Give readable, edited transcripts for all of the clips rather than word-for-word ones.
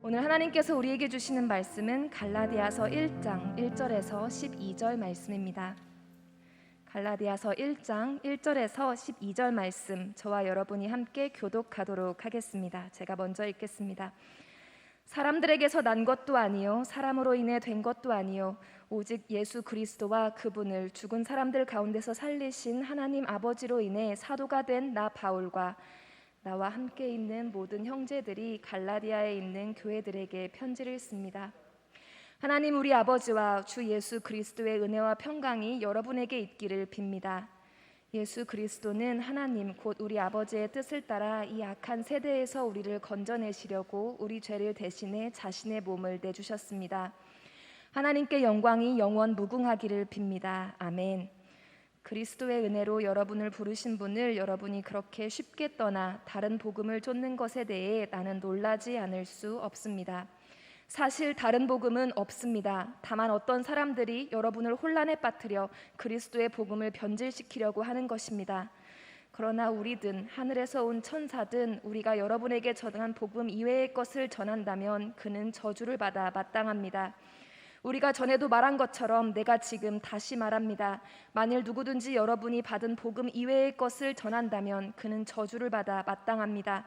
오늘 하나님께서 우리에게 주시는 말씀은 갈라디아서 1장 1절에서 12절 말씀입니다. 갈라디아서 1장 1절에서 12절 말씀, 저와 여러분이 함께 교독하도록 하겠습니다. 제가 먼저 읽겠습니다. 사람들에게서 난 것도 아니요 사람으로 인해 된 것도 아니요 오직 예수 그리스도와 그분을 죽은 사람들 가운데서 살리신 하나님 아버지로 인해 사도가 된 나 바울과 나와 함께 있는 모든 형제들이 갈라디아에 있는 교회들에게 편지를 씁니다. 하나님 우리 아버지와 주 예수 그리스도의 은혜와 평강이 여러분에게 있기를 빕니다. 예수 그리스도는 하나님 곧 우리 아버지의 뜻을 따라 이 악한 세대에서 우리를 건져내시려고 우리 죄를 대신해 자신의 몸을 내주셨습니다. 하나님께 영광이 영원 무궁하기를 빕니다. 아멘. 그리스도의 은혜로 여러분을 부르신 분을 여러분이 그렇게 쉽게 떠나 다른 복음을 쫓는 것에 대해 나는 놀라지 않을 수 없습니다. 사실 다른 복음은 없습니다. 다만 어떤 사람들이 여러분을 혼란에 빠뜨려 그리스도의 복음을 변질시키려고 하는 것입니다. 그러나 우리든 하늘에서 온 천사든 우리가 여러분에게 전한 복음 이외의 것을 전한다면 그는 저주를 받아 마땅합니다. 우리가 전에도 말한 것처럼 내가 지금 다시 말합니다. 만일 누구든지 여러분이 받은 복음 이외의 것을 전한다면 그는 저주를 받아 마땅합니다.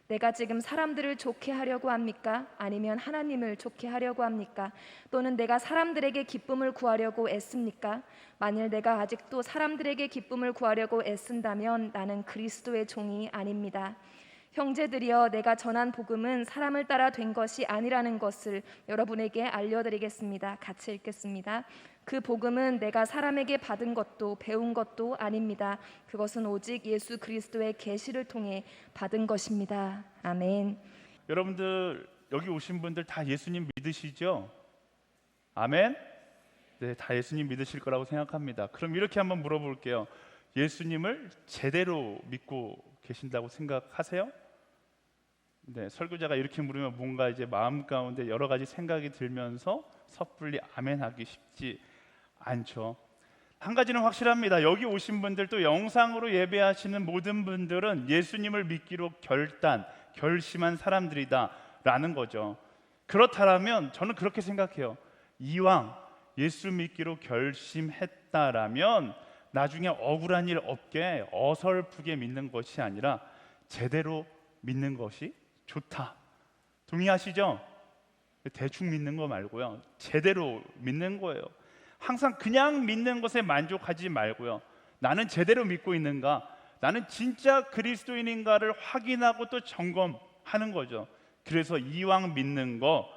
내가 지금 사람들을 좋게 하려고 합니까? 아니면 하나님을 좋게 하려고 합니까? 또는 내가 사람들에게 기쁨을 구하려고 애씁니까? 만일 내가 아직도 사람들에게 기쁨을 구하려고 애쓴다면 나는 그리스도의 종이 아닙니다. 형제들이여, 내가 전한 복음은 사람을 따라 된 것이 아니라는 것을 여러분에게 알려드리겠습니다. 같이 읽겠습니다. 그 복음은 내가 사람에게 받은 것도 배운 것도 아닙니다. 그것은 오직 예수 그리스도의 계시를 통해 받은 것입니다. 아멘. 여러분들 여기 오신 분들 다 예수님 믿으시죠? 아멘? 네, 다 예수님 믿으실 거라고 생각합니다. 그럼 이렇게 한번 물어볼게요. 예수님을 제대로 믿고 계신다고 생각하세요? 네, 설교자가 이렇게 물으면 뭔가 이제 마음 가운데 여러 가지 생각이 들면서 섣불리 아멘하기 쉽지 않죠. 한 가지는 확실합니다. 여기 오신 분들 또 영상으로 예배하시는 모든 분들은 예수님을 믿기로 결심한 사람들이다라는 거죠. 그렇다면 저는 그렇게 생각해요. 이왕 예수 믿기로 결심했다라면 나중에 억울한 일 없게 어설프게 믿는 것이 아니라 제대로 믿는 것이 좋다. 동의하시죠? 대충 믿는 거 말고요, 제대로 믿는 거예요. 항상 그냥 믿는 것에 만족하지 말고요, 나는 제대로 믿고 있는가, 나는 진짜 그리스도인인가를 확인하고 또 점검하는 거죠. 그래서 이왕 믿는 거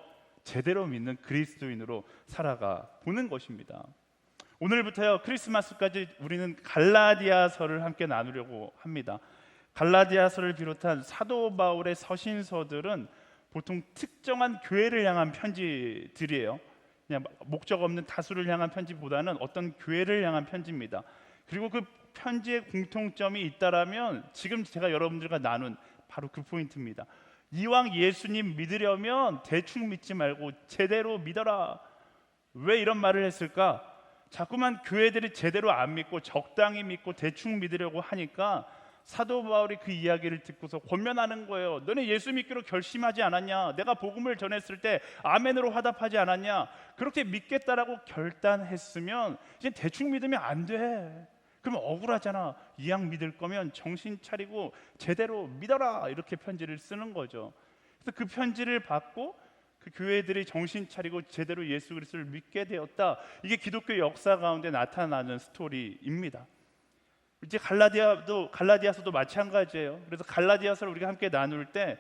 제대로 믿는 그리스도인으로 살아가 보는 것입니다. 오늘부터요, 크리스마스까지 우리는 갈라디아서를 함께 나누려고 합니다. 갈라디아서를 비롯한 사도 바울의 서신서들은 보통 특정한 교회를 향한 편지들이에요. 그냥 목적 없는 다수를 향한 편지보다는 어떤 교회를 향한 편지입니다. 그리고 그 편지의 공통점이 있다라면 지금 제가 여러분들과 나눈 바로 그 포인트입니다. 이왕 예수님 믿으려면 대충 믿지 말고 제대로 믿어라. 왜 이런 말을 했을까? 자꾸만 교회들이 제대로 안 믿고 적당히 믿고 대충 믿으려고 하니까 사도 바울이 그 이야기를 듣고서 권면하는 거예요. 너네 예수 믿기로 결심하지 않았냐? 내가 복음을 전했을 때 아멘으로 화답하지 않았냐? 그렇게 믿겠다라고 결단했으면 이제 대충 믿으면 안 돼. 그러면 억울하잖아. 이왕 믿을 거면 정신 차리고 제대로 믿어라. 이렇게 편지를 쓰는 거죠. 그래서 그 편지를 받고 그 교회들이 정신 차리고 제대로 예수 그리스도를 믿게 되었다. 이게 기독교 역사 가운데 나타나는 스토리입니다. 이제 갈라디아서도 마찬가지예요. 그래서 갈라디아서를 우리가 함께 나눌 때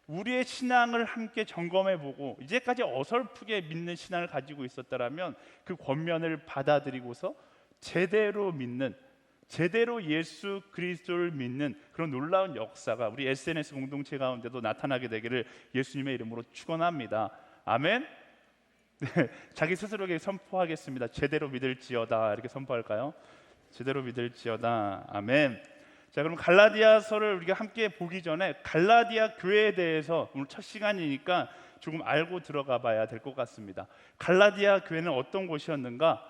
우리의 신앙을 함께 점검해보고 이제까지 어설프게 믿는 신앙을 가지고 있었다라면 그 권면을 받아들이고서 제대로 믿는, 제대로 예수 그리스도를 믿는 그런 놀라운 역사가 우리 SNS 공동체 가운데도 나타나게 되기를 예수님의 이름으로 축원합니다. 아멘. 네, 자기 스스로에게 선포하겠습니다. 제대로 믿을지어다. 이렇게 선포할까요? 제대로 믿을지어다. 아멘. 자, 그럼 갈라디아서를 우리가 함께 보기 전에 갈라디아 교회에 대해서 오늘 첫 시간이니까 조금 알고 들어가 봐야 될 것 같습니다. 갈라디아 교회는 어떤 곳이었는가?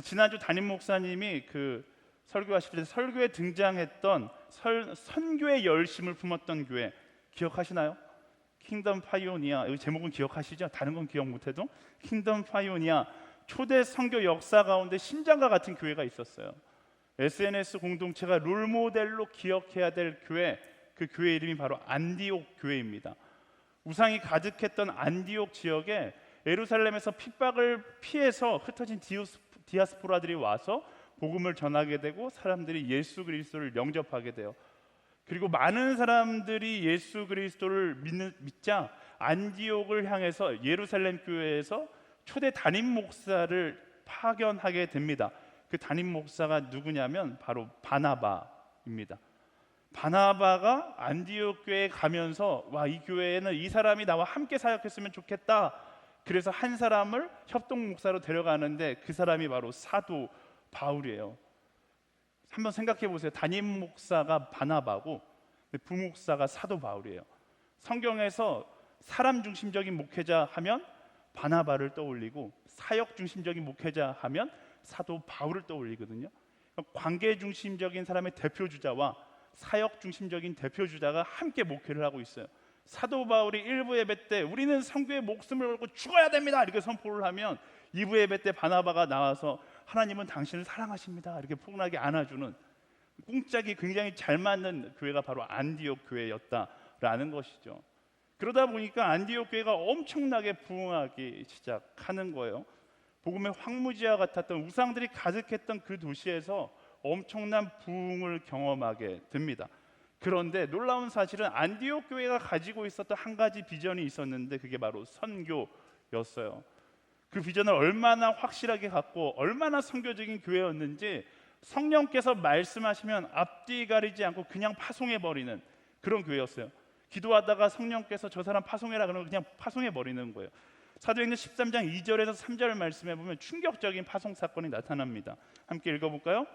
지난주 담임 목사님이 그 설교하실 때 설교에 등장했던 선교의 열심을 품었던 교회 기억하시나요? 킹덤 파이오니아, 이 제목은 기억하시죠? 다른 건 기억 못해도 킹덤 파이오니아 초대 선교 역사 가운데 심장과 같은 교회가 있었어요. SNS 공동체가 롤모델로 기억해야 될 교회, 그 교회 이름이 바로 안디옥 교회입니다. 우상이 가득했던 안디옥 지역에 예루살렘에서 핍박을 피해서 흩어진 디아스포라들이 와서 복음을 전하게 되고 사람들이 예수 그리스도를 영접하게 돼요. 그리고 많은 사람들이 예수 그리스도를 믿자 안디옥을 향해서 예루살렘 교회에서 초대 담임 목사를 파견하게 됩니다. 그 담임 목사가 누구냐면 바로 바나바입니다. 바나바가 안디옥 교회에 가면서 와, 이 교회에는 이 사람이 나와 함께 사역했으면 좋겠다. 그래서 한 사람을 협동 목사로 데려가는데 그 사람이 바로 사도 바울이에요. 한번 생각해 보세요. 담임 목사가 바나바고 부목사가 사도 바울이에요. 성경에서 사람 중심적인 목회자 하면 바나바를 떠올리고 사역 중심적인 목회자 하면 사도 바울을 떠올리거든요. 관계 중심적인 사람의 대표주자와 사역 중심적인 대표주자가 함께 목회를 하고 있어요. 사도 바울이 일부 예배 때 우리는 선교의 목숨을 걸고 죽어야 됩니다 이렇게 선포를 하면 2부 예배 때 바나바가 나와서 하나님은 당신을 사랑하십니다 이렇게 포근하게 안아주는 꿍짝이 굉장히 잘 맞는 교회가 바로 안디옥 교회였다라는 것이죠. 그러다 보니까 안디옥 교회가 엄청나게 부흥하기 시작하는 거예요. 복음의 황무지와 같았던 우상들이 가득했던 그 도시에서 엄청난 부흥을 경험하게 됩니다. 그런데 놀라운 사실은 안디옥 교회가 가지고 있었던 한 가지 비전이 있었는데 그게 바로 선교였어요. 그 비전을 얼마나 확실하게 갖고 얼마나 선교적인 교회였는지 성령께서 말씀하시면 앞뒤 가리지 않고 그냥 파송해버리는 그런 교회였어요. 기도하다가 성령께서 저 사람 파송해라 그러면 그냥 파송해버리는 거예요. 사도행전 13장 2절에서 3절 말씀에 보면 충격적인 파송 사건이 나타납니다. 함께 읽어볼까요?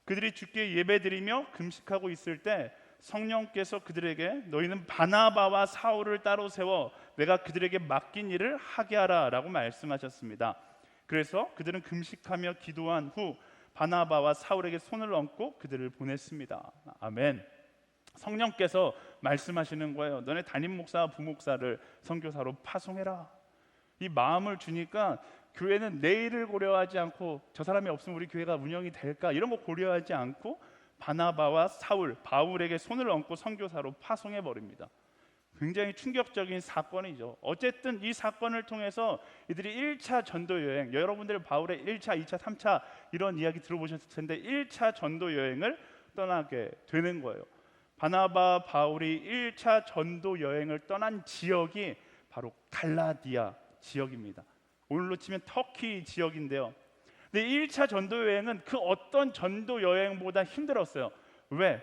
그들이 주께 예배드리며 금식하고 있을 때 성령께서 그들에게 너희는 바나바와 사울을 따로 세워 내가 그들에게 맡긴 일을 하게 하라 라고 말씀하셨습니다. 그래서 그들은 금식하며 기도한 후 바나바와 사울에게 손을 얹고 그들을 보냈습니다. 아멘. 성령께서 말씀하시는 거예요. 너네 담임 목사와 부목사를 선교사로 파송해라. 이 마음을 주니까 교회는 내일을 고려하지 않고 저 사람이 없으면 우리 교회가 운영이 될까 이런 거 고려하지 않고 바나바와 사울, 바울에게 손을 얹고 선교사로 파송해 버립니다. 굉장히 충격적인 사건이죠. 어쨌든 이 사건을 통해서 이들이 1차 전도 여행, 여러분들 바울의 1차, 2차, 3차 이런 이야기 들어보셨을 텐데 1차 전도 여행을 떠나게 되는 거예요. 바나바, 바울이 1차 전도 여행을 떠난 지역이 바로 갈라디아 지역입니다. 오늘로 치면 터키 지역인데요. 근데 1차 전도 여행은 그 어떤 전도 여행보다 힘들었어요. 왜?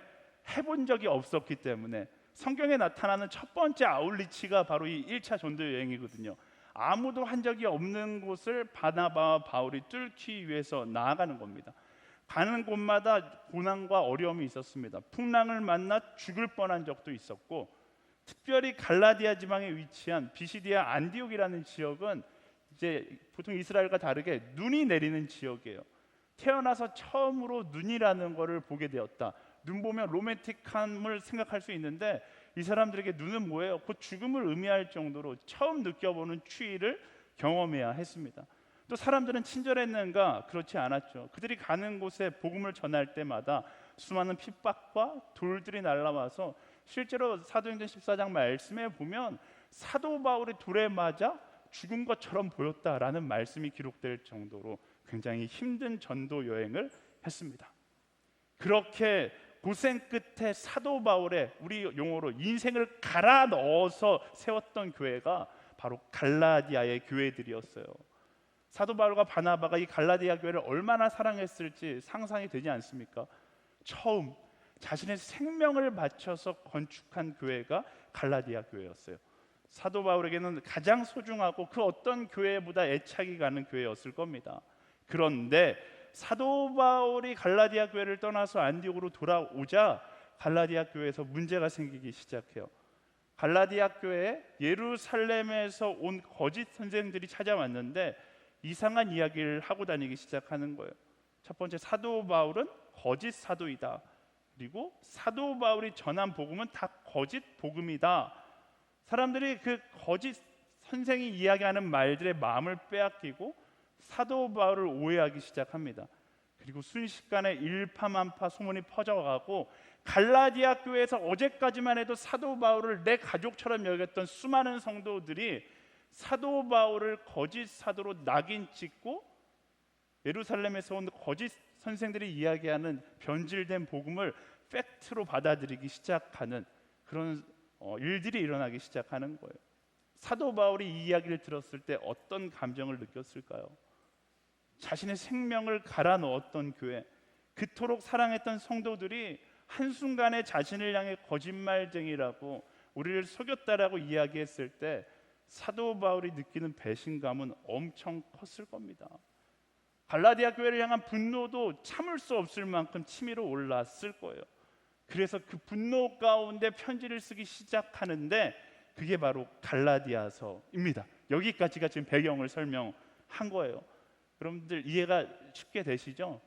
해본 적이 없었기 때문에. 성경에 나타나는 첫 번째 아울리치가 바로 이 1차 전도 여행이거든요. 아무도 한 적이 없는 곳을 바나바와 바울이 뚫기 위해서 나아가는 겁니다. 가는 곳마다 고난과 어려움이 있었습니다. 풍랑을 만나 죽을 뻔한 적도 있었고, 특별히 갈라디아 지방에 위치한 비시디아 안디옥이라는 지역은 이제 보통 이스라엘과 다르게 눈이 내리는 지역이에요. 태어나서 처음으로 눈이라는 것을 보게 되었다. 눈 보면 로맨틱함을 생각할 수 있는데 이 사람들에게 눈은 뭐예요? 곧 죽음을 의미할 정도로 처음 느껴보는 추위를 경험해야 했습니다. 또 사람들은 친절했는가? 그렇지 않았죠. 그들이 가는 곳에 복음을 전할 때마다 수많은 핍박과 돌들이 날아와서 실제로 사도행전 14장 말씀에 보면 사도 바울이 돌에 맞아 죽은 것처럼 보였다라는 말씀이 기록될 정도로 굉장히 힘든 전도 여행을 했습니다. 그렇게 고생 끝에 사도 바울의 우리 용어로 인생을 갈아 넣어서 세웠던 교회가 바로 갈라디아의 교회들이었어요. 사도 바울과 바나바가 이 갈라디아 교회를 얼마나 사랑했을지 상상이 되지 않습니까? 처음 자신의 생명을 바쳐서 건축한 교회가 갈라디아 교회였어요. 사도 바울에게는 가장 소중하고 그 어떤 교회보다 애착이 가는 교회였을 겁니다. 그런데 사도 바울이 갈라디아 교회를 떠나서 안디옥으로 돌아오자 갈라디아 교회에서 문제가 생기기 시작해요. 갈라디아 교회에 예루살렘에서 온 거짓 선생들이 찾아왔는데 이상한 이야기를 하고 다니기 시작하는 거예요. 첫 번째, 사도 바울은 거짓 사도이다. 그리고 사도 바울이 전한 복음은 다 거짓 복음이다. 사람들이 그 거짓 선생이 이야기하는 말들의 마음을 빼앗기고 사도 바울을 오해하기 시작합니다. 그리고 순식간에 일파만파 소문이 퍼져가고 갈라디아 교회에서 어제까지만 해도 사도 바울을 내 가족처럼 여겼던 수많은 성도들이 사도 바울을 거짓 사도로 낙인 찍고 예루살렘에서 온 거짓 선생들이 이야기하는 변질된 복음을 팩트로 받아들이기 시작하는 그런 일들이 일어나기 시작하는 거예요. 사도 바울이 이 이야기를 들었을 때 어떤 감정을 느꼈을까요? 자신의 생명을 갈아 넣었던 교회, 그토록 사랑했던 성도들이 한순간에 자신을 향해 거짓말쟁이라고 우리를 속였다라고 이야기했을 때 사도 바울이 느끼는 배신감은 엄청 컸을 겁니다. 갈라디아 교회를 향한 분노도 참을 수 없을 만큼 치밀어 올랐을 거예요. 그래서 그 분노 가운데 편지를 쓰기 시작하는데 그게 바로 갈라디아서입니다. 여기까지가 지금 배경을 설명한 거예요. 여러분들 이해가 쉽게 되시죠?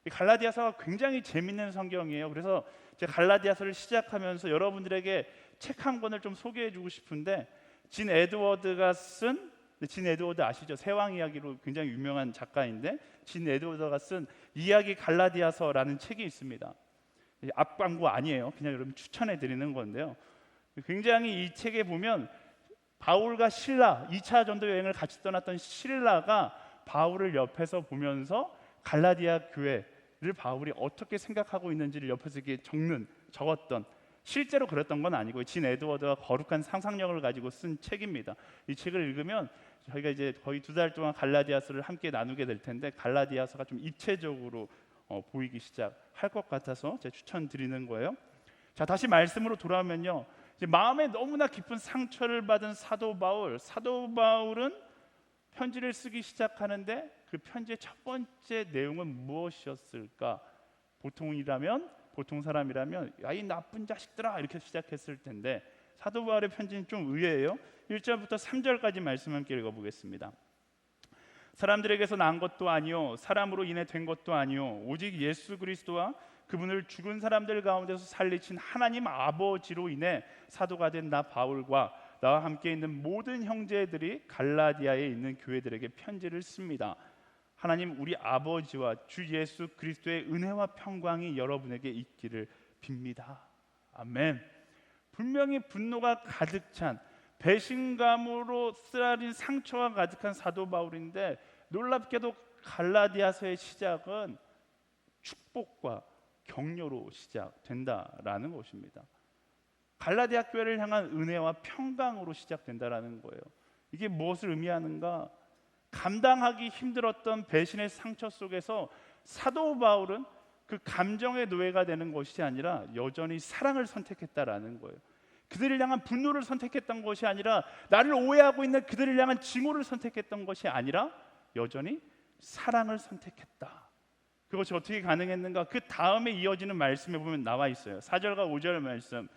갈라디아서가 굉장히 재밌는 성경이에요. 그래서 제가 갈라디아서를 시작하면서 여러분들에게 책 한 권을 좀 소개해주고 싶은데 진 에드워드가 쓴, 진 에드워드 아시죠? 세왕 이야기로 굉장히 유명한 작가인데 진 에드워드가 쓴 이야기 갈라디아서라는 책이 있습니다. 앞 광고 아니에요. 그냥 여러분 추천해 드리는 건데요. 굉장히 이 책에 보면 바울과 실라 2차 전도 여행을 같이 떠났던 실라가 바울을 옆에서 보면서 갈라디아 교회를 바울이 어떻게 생각하고 있는지를 옆에서 이렇게 적었던, 실제로 그랬던 건 아니고 진 에드워드가 거룩한 상상력을 가지고 쓴 책입니다. 이 책을 읽으면 저희가 이제 거의 2달 동안 갈라디아서를 함께 나누게 될 텐데 갈라디아서가 좀 입체적으로 보이기 시작할 것 같아서 제가 추천드리는 거예요. 자, 다시 말씀으로 돌아오면요, 이제 마음에 너무나 깊은 상처를 받은 사도 바울은 편지를 쓰기 시작하는데 그 편지의 첫 번째 내용은 무엇이었을까? 보통 사람이라면 야, 이 나쁜 자식들아 이렇게 시작했을 텐데 사도 바울의 편지는 좀 의외예요. 1절부터 3절까지 말씀 함께 읽어보겠습니다. 사람들에게서 난 것도 아니요 사람으로 인해 된 것도 아니요 오직 예수 그리스도와 그분을 죽은 사람들 가운데서 살리신 하나님 아버지로 인해 사도가 된 나 바울과 나와 함께 있는 모든 형제들이 갈라디아에 있는 교회들에게 편지를 씁니다. 하나님 우리 아버지와 주 예수 그리스도의 은혜와 평강이 여러분에게 있기를 빕니다. 아멘. 분명히 분노가 가득 찬, 배신감으로 쓰라린 상처가 가득한 사도 바울인데 놀랍게도 갈라디아서의 시작은 축복과 격려로 시작된다라는 것입니다. 갈라디아 교회를 향한 은혜와 평강으로 시작된다라는 거예요. 이게 무엇을 의미하는가? 감당하기 힘들었던 배신의 상처 속에서 사도 바울은 그 감정의 노예가 되는 것이 아니라 여전히 사랑을 선택했다라는 거예요. 그들을 향한 분노를 선택했던 것이 아니라 나를 오해하고 있는 그들을 향한 증오를 선택했던 것이 아니라 여전히 사랑을 선택했다. 그것이 어떻게 가능했는가? 그 다음에 이어지는 말씀에 보면 나와 있어요. 4절과 5절 말씀.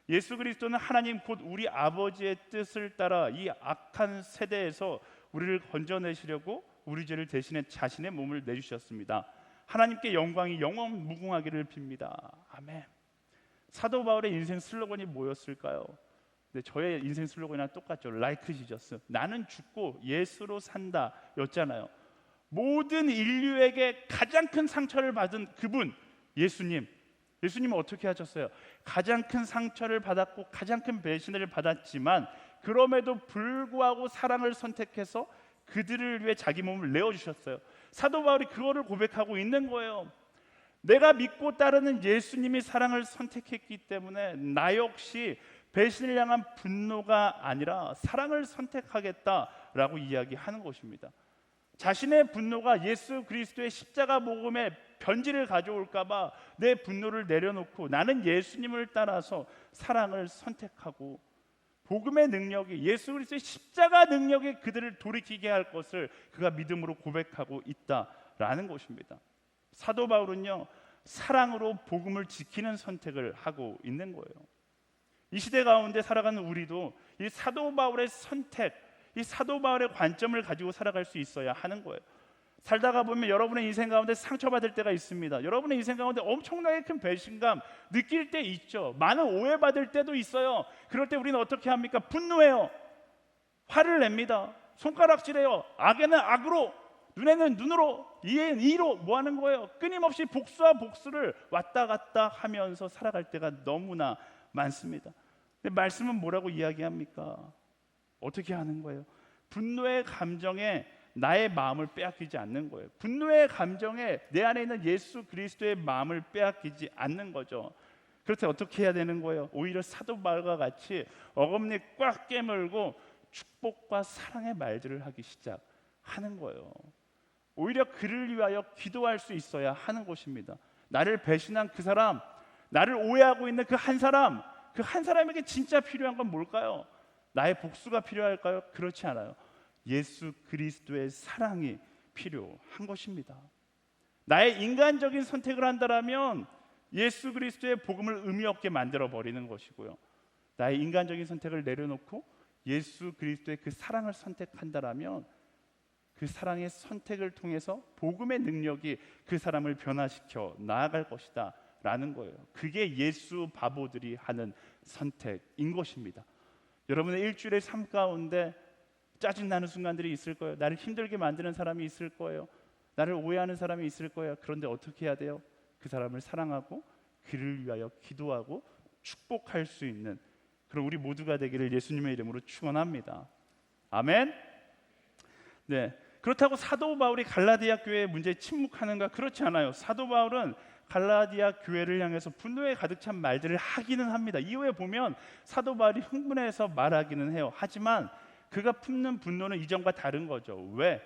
예수 그리스도는 하나님 곧 우리 아버지의 뜻을 따라 이 악한 세대에서 우리를 건져내시려고 우리 죄를 대신해 자신의 몸을 내주셨습니다. 하나님께 영광이 영원 무궁하기를 빕니다. 아멘. 사도 바울의 인생 슬로건이 뭐였을까요? 근데 저의 인생 슬로건이랑 똑같죠. Like Jesus. 나는 죽고 예수로 산다 였잖아요. 모든 인류에게 가장 큰 상처를 받은 그분 예수님은 어떻게 하셨어요? 가장 큰 상처를 받았고 가장 큰 배신을 받았지만 그럼에도 불구하고 사랑을 선택해서 그들을 위해 자기 몸을 내어주셨어요. 사도 바울이 그거를 고백하고 있는 거예요. 내가 믿고 따르는 예수님이 사랑을 선택했기 때문에 나 역시 배신을 향한 분노가 아니라 사랑을 선택하겠다라고 이야기하는 것입니다. 자신의 분노가 예수 그리스도의 십자가 복음의 변질을 가져올까 봐 내 분노를 내려놓고 나는 예수님을 따라서 사랑을 선택하고 복음의 능력이 예수 그리스도의 십자가 능력이 그들을 돌이키게 할 것을 그가 믿음으로 고백하고 있다라는 것입니다. 사도 바울은요, 사랑으로 복음을 지키는 선택을 하고 있는 거예요. 이 시대 가운데 살아가는 우리도 이 사도 바울의 선택, 이 사도 바울의 관점을 가지고 살아갈 수 있어야 하는 거예요. 살다가 보면 여러분의 인생 가운데 상처받을 때가 있습니다. 여러분의 인생 가운데 엄청나게 큰 배신감 느낄 때 있죠. 많은 오해받을 때도 있어요. 그럴 때 우리는 어떻게 합니까? 분노해요. 화를 냅니다. 손가락질해요. 악에는 악으로, 눈에는 눈으로, 이에는 이로 뭐 하는 거예요? 끊임없이 복수와 복수를 왔다 갔다 하면서 살아갈 때가 너무나 많습니다. 근데 말씀은 뭐라고 이야기합니까? 어떻게 하는 거예요? 분노의 감정에 나의 마음을 빼앗기지 않는 거예요. 분노의 감정에 내 안에 있는 예수 그리스도의 마음을 빼앗기지 않는 거죠. 그럴 때 어떻게 해야 되는 거예요? 오히려 사도 바울과 같이 어금니 꽉 깨물고 축복과 사랑의 말들을 하기 시작하는 거예요. 오히려 그를 위하여 기도할 수 있어야 하는 것입니다. 나를 배신한 그 사람, 나를 오해하고 있는 그 한 사람, 그 한 사람에게 진짜 필요한 건 뭘까요? 나의 복수가 필요할까요? 그렇지 않아요. 예수 그리스도의 사랑이 필요한 것입니다. 나의 인간적인 선택을 한다면 예수 그리스도의 복음을 의미 없게 만들어 버리는 것이고요. 나의 인간적인 선택을 내려놓고 예수 그리스도의 그 사랑을 선택한다면 그 사랑의 선택을 통해서 복음의 능력이 그 사람을 변화시켜 나아갈 것이다 라는 거예요. 그게 예수 바보들이 하는 선택인 것입니다. 여러분의 일주일의 삶 가운데 짜증나는 순간들이 있을 거예요. 나를 힘들게 만드는 사람이 있을 거예요. 나를 오해하는 사람이 있을 거예요. 그런데 어떻게 해야 돼요? 그 사람을 사랑하고 그를 위하여 기도하고 축복할 수 있는 그런 우리 모두가 되기를 예수님의 이름으로 축원합니다. 아멘. 네. 그렇다고 사도 바울이 갈라디아 교회의 문제에 침묵하는가? 그렇지 않아요. 사도 바울은 갈라디아 교회를 향해서 분노에 가득 찬 말들을 하기는 합니다. 이후에 보면 사도 바울이 흥분해서 말하기는 해요. 하지만 그가 품는 분노는 이전과 다른 거죠. 왜?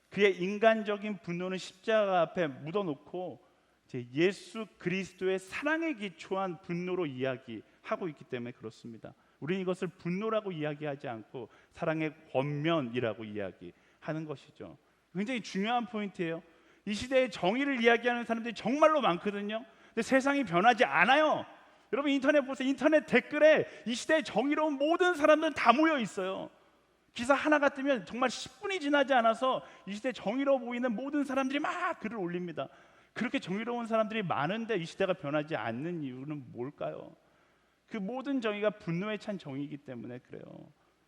그의 인간적인 분노는 십자가 앞에 묻어놓고 이제 예수 그리스도의 사랑에 기초한 분노로 이야기하고 있기 때문에 그렇습니다. 우리는 이것을 분노라고 이야기하지 않고 사랑의 권면이라고 이야기하는 것이죠. 굉장히 중요한 포인트예요. 이 시대의 정의를 이야기하는 사람들이 정말로 많거든요. 근데 세상이 변하지 않아요. 여러분 인터넷 보세요. 인터넷 댓글에 이 시대의 정의로운 모든 사람들은 다 모여 있어요. 기사 하나가 뜨면 정말 10분이 지나지 않아서 이 시대 정의로워 보이는 모든 사람들이 막 글을 올립니다. 그렇게 정의로운 사람들이 많은데 이 시대가 변하지 않는 이유는 뭘까요? 그 모든 정의가 분노에 찬 정의이기 때문에 그래요.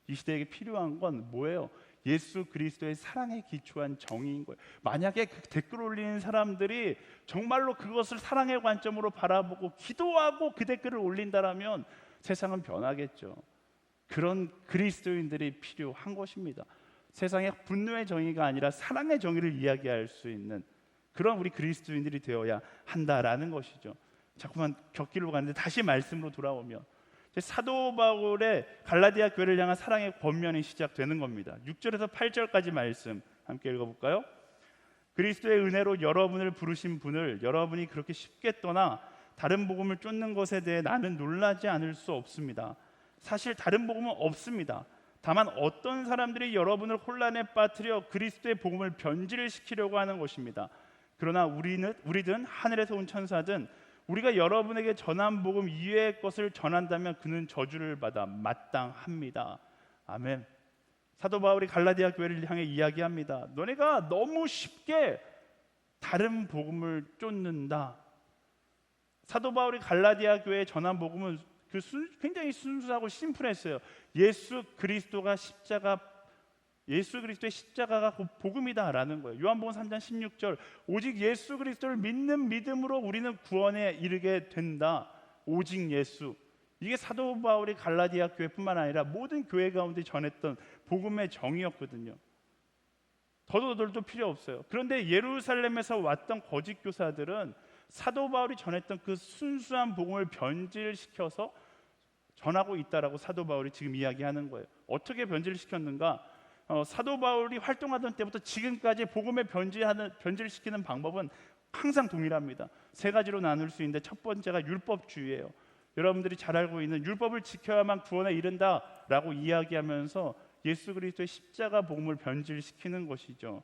이 시대에게 필요한 건 뭐예요? 예수 그리스도의 사랑에 기초한 정의인 거예요. 만약에 그 댓글 올리는 사람들이 정말로 그것을 사랑의 관점으로 바라보고 기도하고 그 댓글을 올린다라면 세상은 변하겠죠. 그런 그리스도인들이 필요한 것입니다. 세상에 분노의 정의가 아니라 사랑의 정의를 이야기할 수 있는 그런 우리 그리스도인들이 되어야 한다라는 것이죠. 자꾸만 곁길로 가는데 다시 말씀으로 돌아오면 사도 바울의 갈라디아 교회를 향한 사랑의 권면이 시작되는 겁니다. 6절에서 8절까지 말씀 함께 읽어볼까요? 그리스도의 은혜로 여러분을 부르신 분을 여러분이 그렇게 쉽게 떠나 다른 복음을 쫓는 것에 대해 나는 놀라지 않을 수 없습니다. 사실 다른 복음은 없습니다. 다만 어떤 사람들이 여러분을 혼란에 빠뜨려 그리스도의 복음을 변질시키려고 하는 것입니다. 그러나 우리든 하늘에서 온 천사든 우리가 여러분에게 전한 복음 이외의 것을 전한다면 그는 저주를 받아 마땅합니다. 아멘. 사도 바울이 갈라디아 교회를 향해 이야기합니다. 너네가 너무 쉽게 다른 복음을 쫓는다. 사도 바울이 갈라디아 교회에 전한 복음은 굉장히 순수하고 심플했어요. 예수 그리스도의 십자가가 곧 복음이다라는 거예요. 요한복음 3장 16절 오직 예수 그리스도를 믿는 믿음으로 우리는 구원에 이르게 된다. 오직 예수. 이게 사도 바울이 갈라디아 교회뿐만 아니라 모든 교회 가운데 전했던 복음의 정의였거든요. 더도 덜도 필요 없어요. 그런데 예루살렘에서 왔던 거짓 교사들은 사도 바울이 전했던 그 순수한 복음을 변질시켜서 전하고 있다라고 사도 바울이 지금 이야기하는 거예요. 어떻게 변질시켰는가? 사도 바울이 활동하던 때부터 지금까지 복음을 변질시키는 방법은 항상 동일합니다. 세 가지로 나눌 수 있는데 첫 번째가 율법주의예요. 여러분들이 잘 알고 있는 율법을 지켜야만 구원에 이른다라고 이야기하면서 예수 그리스도의 십자가 복음을 변질시키는 것이죠.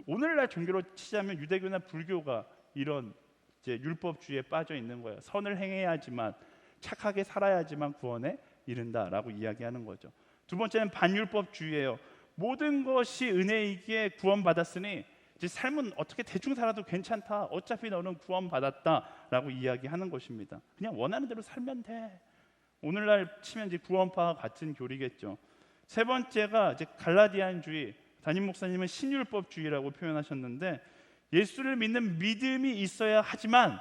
오늘날 종교로 치자면 유대교나 불교가 이런 이제 율법주의에 빠져 있는 거예요. 선을 행해야지만 착하게 살아야지만 구원에 이른다라고 이야기하는 거죠. 두 번째는 반율법주의예요. 모든 것이 은혜이기에 구원받았으니 이제 삶은 어떻게 대충 살아도 괜찮다. 어차피 너는 구원받았다라고 이야기하는 것입니다. 그냥 원하는 대로 살면 돼. 오늘날 치면 이제 구원파와 같은 교리겠죠. 세 번째가 이제 갈라디안주의. 담임 목사님은 신율법주의라고 표현하셨는데 예수를 믿는 믿음이 있어야 하지만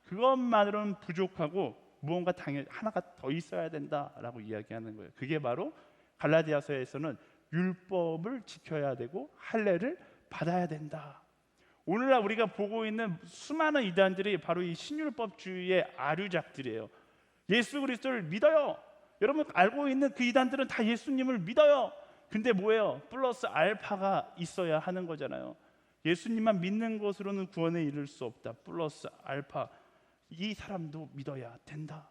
그것만으로는 부족하고 무언가 당연히 하나가 더 있어야 된다라고 이야기하는 거예요. 그게 바로 갈라디아서에서는 율법을 지켜야 되고 할례를 받아야 된다. 오늘날 우리가 보고 있는 수많은 이단들이 바로 이 신율법주의의 아류작들이에요. 예수 그리스도를 믿어요. 여러분 알고 있는 그 이단들은 다 예수님을 믿어요. 근데 뭐예요? 플러스 알파가 있어야 하는 거잖아요. 예수님만 믿는 것으로는 구원에 이를 수 없다. 플러스 알파. 이 사람도 믿어야 된다.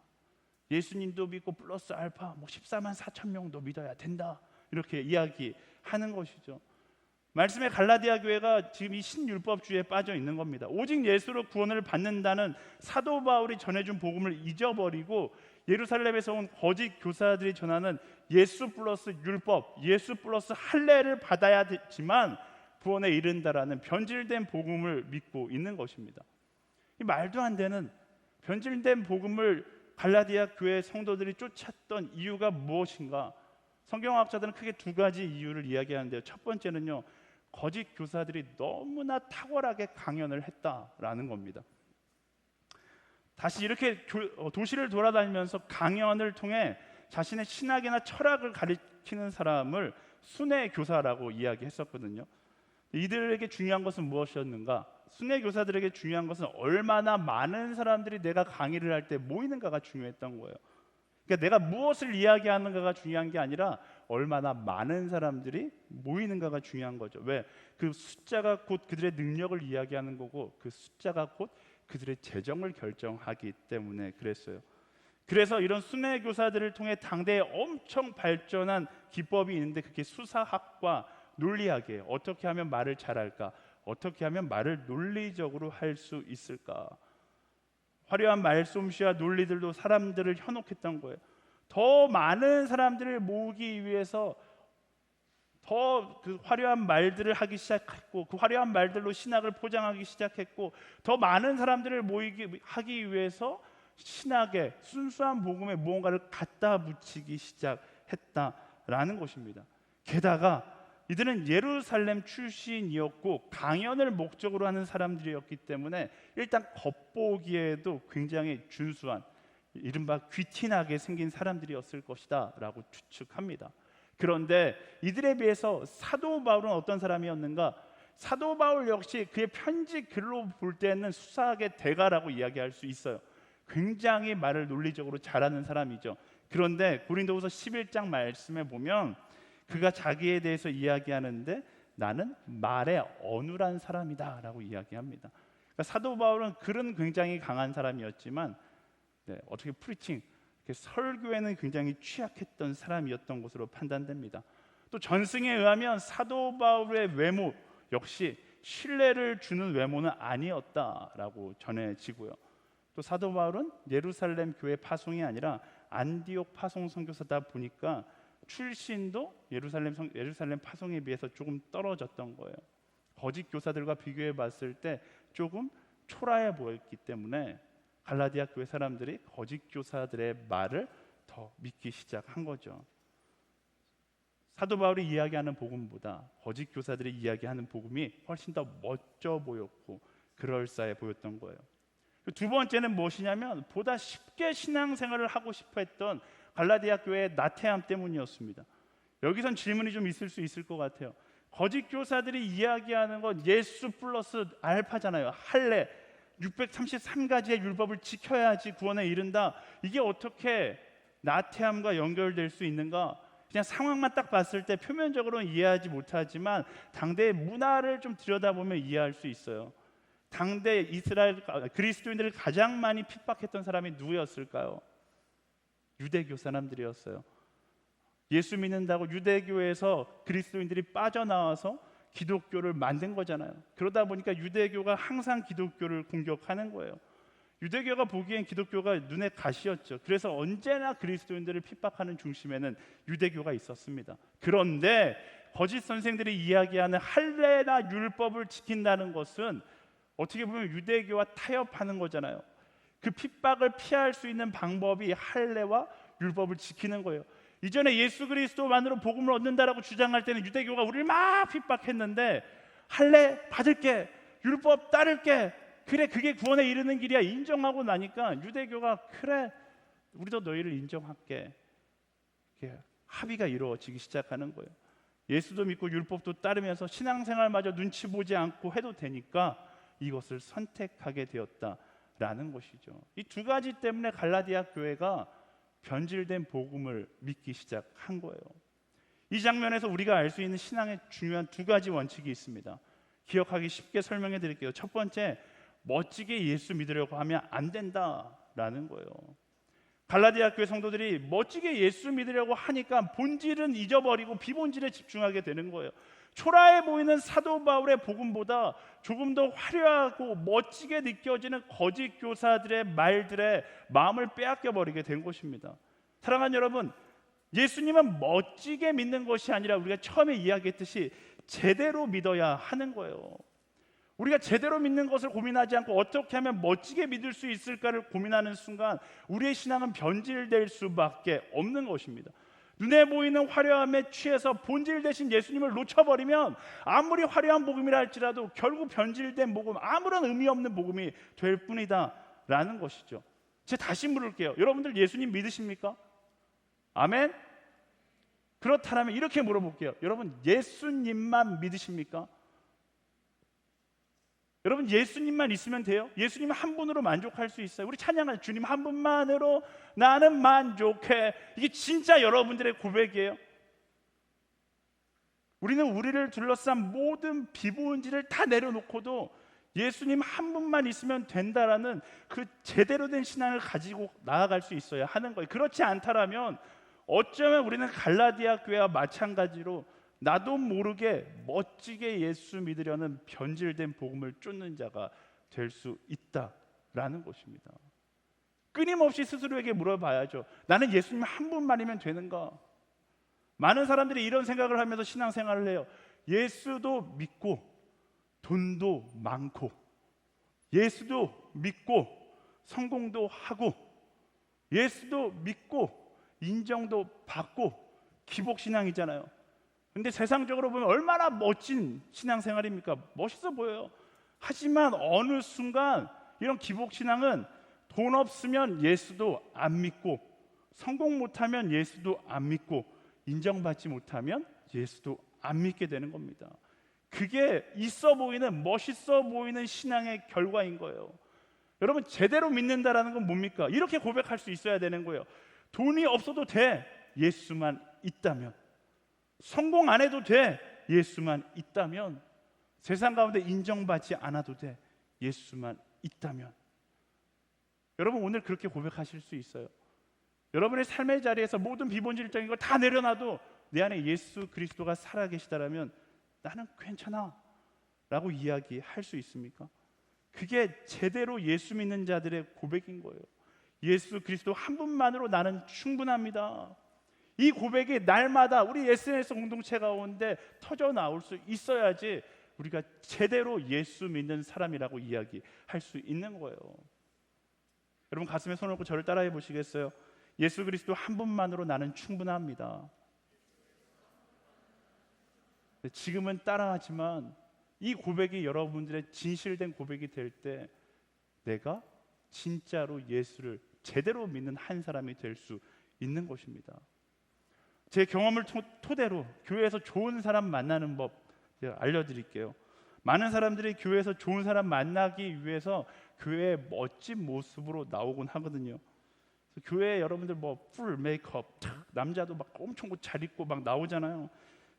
예수님도 믿고 플러스 알파 14만 4천 명도 믿어야 된다. 이렇게 이야기하는 것이죠. 말씀의 갈라디아 교회가 지금 이 신율법주의에 빠져 있는 겁니다. 오직 예수로 구원을 받는다는 사도 바울이 전해준 복음을 잊어버리고 예루살렘에서 온 거짓 교사들이 전하는 예수 플러스 율법, 예수 플러스 할례를 받아야 되지만 구원에 이른다라는 변질된 복음을 믿고 있는 것입니다. 이 말도 안 되는 변질된 복음을 갈라디아 교회 성도들이 쫓았던 이유가 무엇인가? 성경학자들은 크게 두 가지 이유를 이야기하는데요. 첫 번째는요, 거짓 교사들이 너무나 탁월하게 강연을 했다라는 겁니다. 다시 이렇게 도시를 돌아다니면서 강연을 통해 자신의 신학이나 철학을 가리키는 사람을 순회 교사라고 이야기했었거든요. 이들에게 중요한 것은 무엇이었는가? 순회 교사들에게 중요한 것은 얼마나 많은 사람들이 내가 강의를 할 때 모이는가가 중요했던 거예요. 그러니까 내가 무엇을 이야기하는가가 중요한 게 아니라 얼마나 많은 사람들이 모이는가가 중요한 거죠. 왜? 그 숫자가 곧 그들의 능력을 이야기하는 거고 그 숫자가 곧 그들의 재정을 결정하기 때문에 그랬어요. 그래서 이런 순회 교사들을 통해 당대에 엄청 발전한 기법이 있는데 그게 수사학과 논리학이에요. 어떻게 하면 말을 잘할까? 어떻게 하면 말을 논리적으로 할 수 있을까? 화려한 말솜씨와 논리들도 사람들을 현혹했던 거예요. 더 많은 사람들을 모으기 위해서 더 그 화려한 말들을 하기 시작했고 그 화려한 말들로 신학을 포장하기 시작했고 더 많은 사람들을 하기 위해서 신학에 순수한 복음에 무언가를 갖다 붙이기 시작했다라는 것입니다. 게다가 이들은 예루살렘 출신이었고 강연을 목적으로 하는 사람들이었기 때문에 일단 겉보기에도 굉장히 준수한 이른바 귀티나게 생긴 사람들이었을 것이다 라고 추측합니다. 그런데 이들에 비해서 사도 바울은 어떤 사람이었는가? 사도 바울 역시 그의 편지 글로 볼 때는 수사학의 대가라고 이야기할 수 있어요. 굉장히 말을 논리적으로 잘하는 사람이죠. 그런데 고린도후서 11장 말씀에 보면 그가 자기에 대해서 이야기하는데 나는 말에 어눌한 사람이다 라고 이야기합니다. 그러니까 사도 바울은 글은 굉장히 강한 사람이었지만 어떻게 프리칭, 설교에는 굉장히 취약했던 사람이었던 것으로 판단됩니다. 또 전승에 의하면 사도 바울의 외모 역시 신뢰를 주는 외모는 아니었다라고 전해지고요. 또 사도 바울은 예루살렘 교회 파송이 아니라 안디옥 파송 선교사다 보니까 출신도 예루살렘 파송에 비해서 조금 떨어졌던 거예요. 거짓 교사들과 비교해 봤을 때 조금 초라해 보였기 때문에 갈라디아 교회 사람들이 거짓 교사들의 말을 더 믿기 시작한 거죠. 사도 바울이 이야기하는 복음보다 거짓 교사들이 이야기하는 복음이 훨씬 더 멋져 보였고 그럴싸해 보였던 거예요. 두 번째는 무엇이냐면 보다 쉽게 신앙생활을 하고 싶어 했던 갈라디아 교회의 나태함 때문이었습니다. 여기선 질문이 좀 있을 수 있을 것 같아요. 거짓 교사들이 이야기하는 건 예수 플러스 알파잖아요. 할례 633가지의 율법을 지켜야지 구원에 이른다. 이게 어떻게 나태함과 연결될 수 있는가? 그냥 상황만 딱 봤을 때 표면적으로는 이해하지 못하지만 당대의 문화를 좀 들여다보면 이해할 수 있어요. 당대 이스라엘 그리스도인들을 가장 많이 핍박했던 사람이 누구였을까요? 유대교 사람들이었어요. 예수 믿는다고 유대교에서 그리스도인들이 빠져나와서 기독교를 만든 거잖아요. 그러다 보니까 유대교가 항상 기독교를 공격하는 거예요. 유대교가 보기엔 기독교가 눈에 가시였죠. 그래서 언제나 그리스도인들을 핍박하는 중심에는 유대교가 있었습니다. 그런데 거짓 선생들이 이야기하는 할례나 율법을 지킨다는 것은 어떻게 보면 유대교와 타협하는 거잖아요. 그 핍박을 피할 수 있는 방법이 할례와 율법을 지키는 거예요. 이전에 예수 그리스도만으로 복음을 얻는다라고 주장할 때는 유대교가 우리를 막 핍박했는데, 할례 받을게, 율법 따를게, 그래 그게 구원에 이르는 길이야 인정하고 나니까 유대교가 그래 우리도 너희를 인정할게, 이렇게 합의가 이루어지기 시작하는 거예요. 예수도 믿고 율법도 따르면서 신앙생활마저 눈치 보지 않고 해도 되니까 이것을 선택하게 되었다라는 것이죠. 이 두 가지 때문에 갈라디아 교회가 변질된 복음을 믿기 시작한 거예요. 이 장면에서 우리가 알 수 있는 신앙의 중요한 두 가지 원칙이 있습니다. 기억하기 쉽게 설명해 드릴게요. 첫 번째, 멋지게 예수 믿으려고 하면 안 된다라는 거예요. 갈라디아 교회 성도들이 멋지게 예수 믿으려고 하니까 본질은 잊어버리고 비본질에 집중하게 되는 거예요. 초라해 보이는 사도 바울의 복음보다 조금 더 화려하고 멋지게 느껴지는 거짓 교사들의 말들에 마음을 빼앗겨 버리게 된 것입니다. 사랑하는 여러분, 예수님은 멋지게 믿는 것이 아니라 우리가 처음에 이야기했듯이 제대로 믿어야 하는 거예요. 우리가 제대로 믿는 것을 고민하지 않고 어떻게 하면 멋지게 믿을 수 있을까를 고민하는 순간 우리의 신앙은 변질될 수밖에 없는 것입니다. 눈에 보이는 화려함에 취해서 본질 대신 예수님을 놓쳐버리면 아무리 화려한 복음이라 할지라도 결국 변질된 복음, 아무런 의미 없는 복음이 될 뿐이다 라는 것이죠. 제가 다시 물을게요. 여러분들 예수님 믿으십니까? 아멘? 그렇다면 이렇게 물어볼게요. 여러분 예수님만 믿으십니까? 여러분 예수님만 있으면 돼요? 예수님 한 분으로 만족할 수 있어요? 우리 찬양할 주님 한 분만으로 나는 만족해. 이게 진짜 여러분들의 고백이에요? 우리는 우리를 둘러싼 모든 비본질을 다 내려놓고도 예수님 한 분만 있으면 된다라는 그 제대로 된 신앙을 가지고 나아갈 수 있어야 하는 거예요. 그렇지 않다라면 어쩌면 우리는 갈라디아 교회와 마찬가지로 나도 모르게 멋지게 예수 믿으려는 변질된 복음을 쫓는 자가 될 수 있다라는 것입니다. 끊임없이 스스로에게 물어봐야죠. 나는 예수님 한 분만이면 되는가? 많은 사람들이 이런 생각을 하면서 신앙생활을 해요. 예수도 믿고 돈도 많고 예수도 믿고 성공도 하고 예수도 믿고 인정도 받고 기복신앙이잖아요. 근데 세상적으로 보면 얼마나 멋진 신앙생활입니까? 멋있어 보여요. 하지만 어느 순간 이런 기복신앙은 돈 없으면 예수도 안 믿고 성공 못하면 예수도 안 믿고 인정받지 못하면 예수도 안 믿게 되는 겁니다. 그게 있어 보이는 멋있어 보이는 신앙의 결과인 거예요. 여러분 제대로 믿는다라는 건 뭡니까? 이렇게 고백할 수 있어야 되는 거예요. 돈이 없어도 돼. 예수만 있다면. 성공 안 해도 돼. 예수만 있다면. 세상 가운데 인정받지 않아도 돼. 예수만 있다면. 여러분 오늘 그렇게 고백하실 수 있어요. 여러분의 삶의 자리에서 모든 비본질적인 걸 다 내려놔도 내 안에 예수 그리스도가 살아계시다라면 나는 괜찮아 라고 이야기할 수 있습니까? 그게 제대로 예수 믿는 자들의 고백인 거예요. 예수 그리스도 한 분만으로 나는 충분합니다. 이 고백이 날마다 우리 SNS 공동체 가운데 터져 나올 수 있어야지 우리가 제대로 예수 믿는 사람이라고 이야기할 수 있는 거예요. 여러분 가슴에 손을 얹고 저를 따라해 보시겠어요? 예수 그리스도 한 분만으로 나는 충분합니다. 지금은 따라하지만 이 고백이 여러분들의 진실된 고백이 될 때 내가 진짜로 예수를 제대로 믿는 한 사람이 될 수 있는 것입니다. 제 경험을 토대로 교회에서 좋은 사람 만나는 법 제가 알려드릴게요. 많은 사람들이 교회에서 좋은 사람 만나기 위해서 교회의 멋진 모습으로 나오곤 하거든요. 교회에 여러분들 뭐 풀 메이크업, 남자도 막 엄청 옷 잘 입고 막 나오잖아요.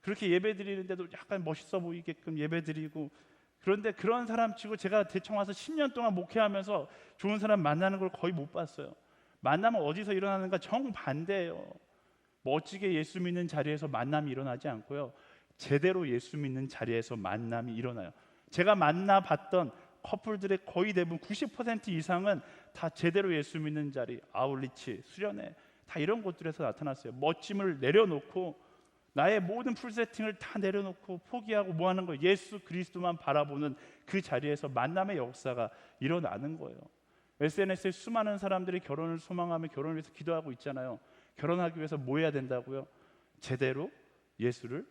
그렇게 예배 드리는데도 약간 멋있어 보이게끔 예배 드리고, 그런데 그런 사람 치고 제가 대청 와서 10년 동안 목회하면서 좋은 사람 만나는 걸 거의 못 봤어요. 만나면 어디서 일어나는가 정반대예요. 멋지게 예수 믿는 자리에서 만남이 일어나지 않고요, 제대로 예수 믿는 자리에서 만남이 일어나요. 제가 만나봤던 커플들의 거의 대부분 90% 이상은 다 제대로 예수 믿는 자리, 아울리치, 수련회 다 이런 곳들에서 나타났어요. 멋짐을 내려놓고 나의 모든 풀 세팅을 다 내려놓고 포기하고 뭐 하는 거예요? 예수 그리스도만 바라보는 그 자리에서 만남의 역사가 일어나는 거예요. SNS에 수많은 사람들이 결혼을 소망하며 결혼을 위해서 기도하고 있잖아요. 결혼하기 위해서 뭐 해야 된다고요? 제대로 예수를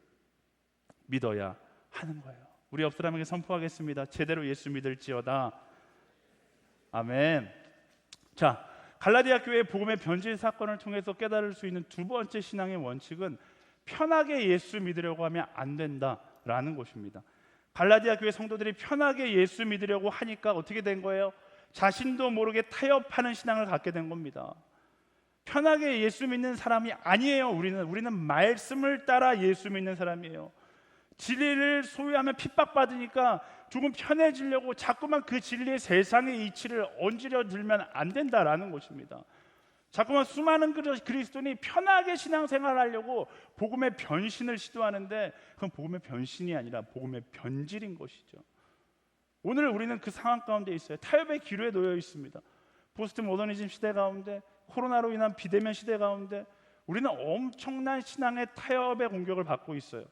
믿어야 하는 거예요. 우리 옆 사람에게 선포하겠습니다. 제대로 예수 믿을지어다. 아멘. 자, 갈라디아 교회의 복음의 변질 사건을 통해서 깨달을 수 있는 두 번째 신앙의 원칙은 편하게 예수 믿으려고 하면 안 된다라는 것입니다. 갈라디아 교회 성도들이 편하게 예수 믿으려고 하니까 어떻게 된 거예요? 자신도 모르게 타협하는 신앙을 갖게 된 겁니다. 편하게 예수 믿는 사람이 아니에요. 우리는 말씀을 따라 예수 믿는 사람이에요. 진리를 소유하면 핍박받으니까 조금 편해지려고 자꾸만 그 진리의 세상의 이치를 얹으려 들면 안 된다라는 것입니다. 자꾸만 수많은 그리스도인이 편하게 신앙생활을 하려고 복음의 변신을 시도하는데 그건 복음의 변신이 아니라 복음의 변질인 것이죠. 오늘 우리는 그 상황 가운데 있어요. 타협의 기로에 놓여 있습니다. 포스트 모더니즘 시대 가운데, 코로나로 인한 비대면 시대 가운데 우리는 엄청난 신앙의 타협의 공격을 받고 있어요.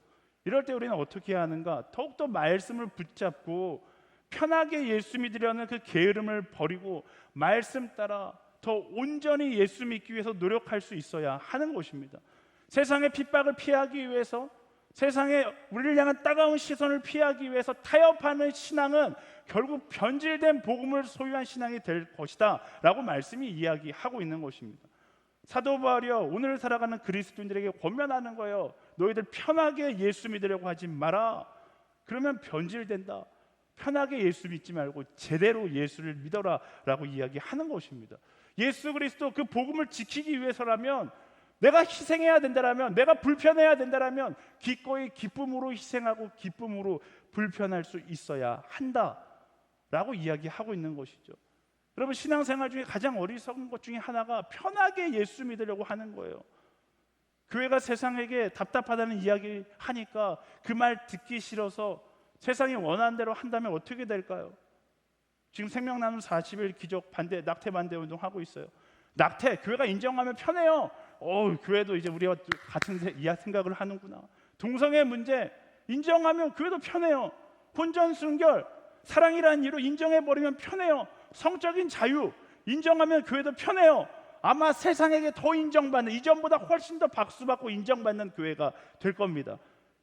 이럴 때 우리는 어떻게 해야 하는가? 더욱더 말씀을 붙잡고 편하게 예수 믿으려는 그 게으름을 버리고 말씀 따라 더 온전히 예수 믿기 위해서 노력할 수 있어야 하는 것입니다. 세상의 핍박을 피하기 위해서, 세상에 우리를 향한 따가운 시선을 피하기 위해서 타협하는 신앙은 결국 변질된 복음을 소유한 신앙이 될 것이다 라고 말씀이 이야기하고 있는 것입니다. 사도 바울이요, 오늘 살아가는 그리스도인들에게 권면하는 거예요. 너희들 편하게 예수 믿으려고 하지 마라. 그러면 변질된다. 편하게 예수 믿지 말고 제대로 예수를 믿어라 라고 이야기하는 것입니다. 예수 그리스도 그 복음을 지키기 위해서라면, 내가 희생해야 된다라면, 내가 불편해야 된다라면 기꺼이 기쁨으로 희생하고 기쁨으로 불편할 수 있어야 한다라고 이야기하고 있는 것이죠. 여러분, 신앙생활 중에 가장 어리석은 것 중에 하나가 편하게 예수 믿으려고 하는 거예요. 교회가 세상에게 답답하다는 이야기 하니까 그 말 듣기 싫어서 세상이 원하는 대로 한다면 어떻게 될까요? 지금 생명 나눔 40일 기적 반대, 낙태 반대 운동 하고 있어요. 낙태 교회가 인정하면 편해요. 교회도 이제 우리와 같은 생각을 하는구나. 동성애 문제 인정하면 교회도 편해요. 혼전 순결, 사랑이라는 이유로 인정해버리면 편해요. 성적인 자유 인정하면 교회도 편해요. 아마 세상에게 더 인정받는, 이전보다 훨씬 더 박수받고 인정받는 교회가 될 겁니다.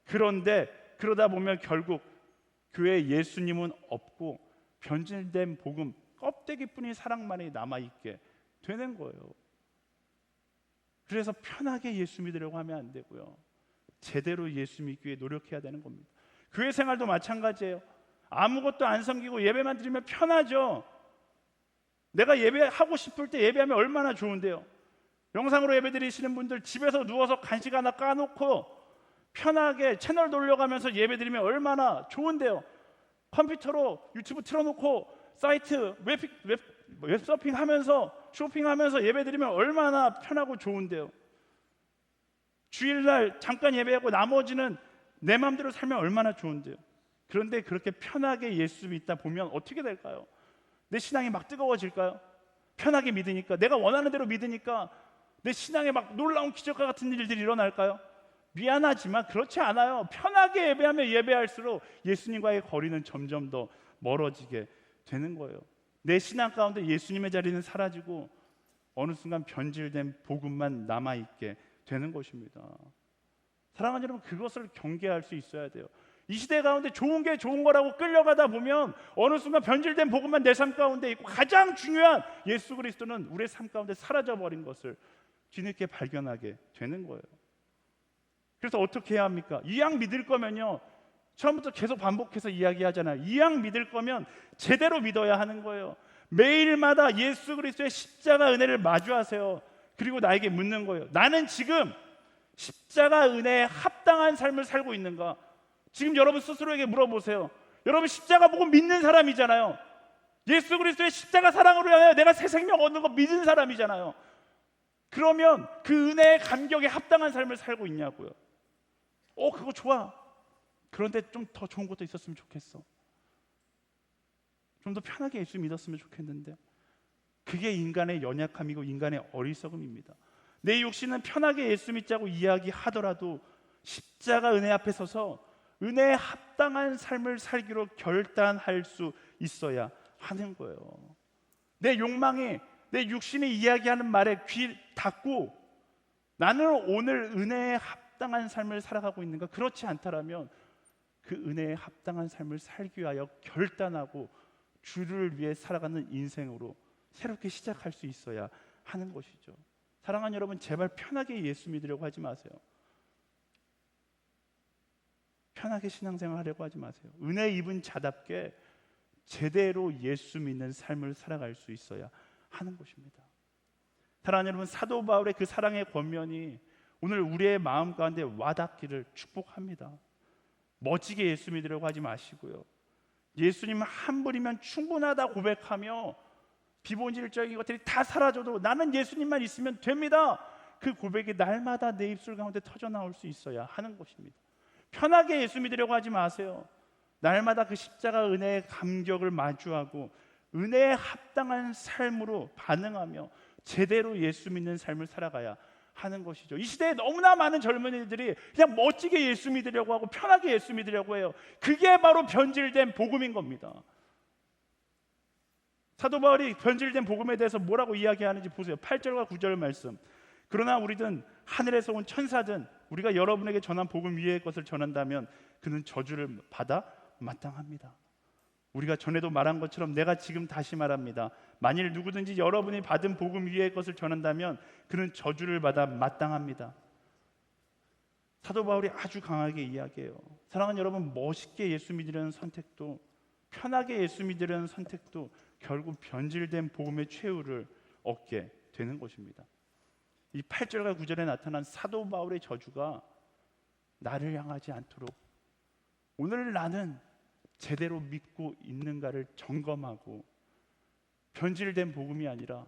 그런데 그러다 보면 결국 교회에 예수님은 없고 변질된 복음, 껍데기뿐인 사랑만이 남아있게 되는 거예요. 그래서 편하게 예수 믿으려고 하면 안 되고요, 제대로 예수 믿기 위해 노력해야 되는 겁니다. 교회 생활도 마찬가지예요. 아무것도 안 섬기고 예배만 드리면 편하죠. 내가 예배하고 싶을 때 예배하면 얼마나 좋은데요. 영상으로 예배 드리시는 분들 집에서 누워서 간식 하나 까놓고 편하게 채널 돌려가면서 예배 드리면 얼마나 좋은데요. 컴퓨터로 유튜브 틀어놓고 사이트 웹서핑 하면서 쇼핑하면서 예배 드리면 얼마나 편하고 좋은데요. 주일날 잠깐 예배하고 나머지는 내 마음대로 살면 얼마나 좋은데요. 그런데 그렇게 편하게 예수 믿다 보면 어떻게 될까요? 내 신앙이 막 뜨거워질까요? 편하게 믿으니까, 내가 원하는 대로 믿으니까 내 신앙에 막 놀라운 기적과 같은 일들이 일어날까요? 미안하지만 그렇지 않아요. 편하게 예배하면 예배할수록 예수님과의 거리는 점점 더 멀어지게 되는 거예요. 내 신앙 가운데 예수님의 자리는 사라지고 어느 순간 변질된 복음만 남아있게 되는 것입니다. 사랑하는 여러분, 그것을 경계할 수 있어야 돼요. 이 시대 가운데 좋은 게 좋은 거라고 끌려가다 보면 어느 순간 변질된 복음만 내 삶 가운데 있고 가장 중요한 예수 그리스도는 우리의 삶 가운데 사라져버린 것을 뒤늦게 발견하게 되는 거예요. 그래서 어떻게 해야 합니까? 이왕 믿을 거면요, 처음부터 계속 반복해서 이야기하잖아요. 이왕 믿을 거면 제대로 믿어야 하는 거예요. 매일마다 예수 그리스도의 십자가 은혜를 마주하세요. 그리고 나에게 묻는 거예요. 나는 지금 십자가 은혜에 합당한 삶을 살고 있는가? 지금 여러분 스스로에게 물어보세요. 여러분 십자가 보고 믿는 사람이잖아요. 예수 그리스도의 십자가 사랑으로 인하여 내가 새 생명 얻는 거 믿는 사람이잖아요. 그러면 그 은혜의 감격에 합당한 삶을 살고 있냐고요. 그거 좋아. 그런데 좀 더 좋은 것도 있었으면 좋겠어. 좀 더 편하게 예수 믿었으면 좋겠는데. 그게 인간의 연약함이고 인간의 어리석음입니다. 내 육신은 편하게 예수 믿자고 이야기하더라도 십자가 은혜 앞에 서서 은혜에 합당한 삶을 살기로 결단할 수 있어야 하는 거예요. 내 욕망이, 내 육신이 이야기하는 말에 귀 닫고 나는 오늘 은혜에 합당한 삶을 살아가고 있는가? 그렇지 않다라면 그 은혜에 합당한 삶을 살기 위하여 결단하고 주를 위해 살아가는 인생으로 새롭게 시작할 수 있어야 하는 것이죠. 사랑하는 여러분, 제발 편하게 예수 믿으려고 하지 마세요. 편하게 신앙생활 하려고 하지 마세요. 은혜 입은 자답게 제대로 예수 믿는 삶을 살아갈 수 있어야 하는 것입니다. 사랑하는 여러분, 사도 바울의 그 사랑의 권면이 오늘 우리의 마음 가운데 와닿기를 축복합니다. 멋지게 예수 믿으려고 하지 마시고요, 예수님 한 분이면 충분하다 고백하며 비본질적인 것들이 다 사라져도 나는 예수님만 있으면 됩니다, 그 고백이 날마다 내 입술 가운데 터져 나올 수 있어야 하는 것입니다. 편하게 예수 믿으려고 하지 마세요. 날마다 그 십자가 은혜의 감격을 마주하고 은혜에 합당한 삶으로 반응하며 제대로 예수 믿는 삶을 살아가야 하는 것이죠. 이 시대에 너무나 많은 젊은이들이 그냥 멋지게 예수 믿으려고 하고 편하게 예수 믿으려고 해요. 그게 바로 변질된 복음인 겁니다. 사도 바울이 변질된 복음에 대해서 뭐라고 이야기하는지 보세요. 8절과 9절 말씀. 그러나 우리든 하늘에서 온 천사든 우리가 여러분에게 전한 복음 위의 것을 전한다면 그는 저주를 받아 마땅합니다. 우리가 전에도 말한 것처럼 내가 지금 다시 말합니다. 만일 누구든지 여러분이 받은 복음 위의 것을 전한다면 그는 저주를 받아 마땅합니다. 사도 바울이 아주 강하게 이야기해요. 사랑하는 여러분, 멋있게 예수 믿으려는 선택도, 편하게 예수 믿으려는 선택도 결국 변질된 복음의 최후를 얻게 되는 것입니다. 이 8절과 9절에 나타난 사도 바울의 저주가 나를 향하지 않도록 오늘 나는 제대로 믿고 있는가를 점검하고 변질된 복음이 아니라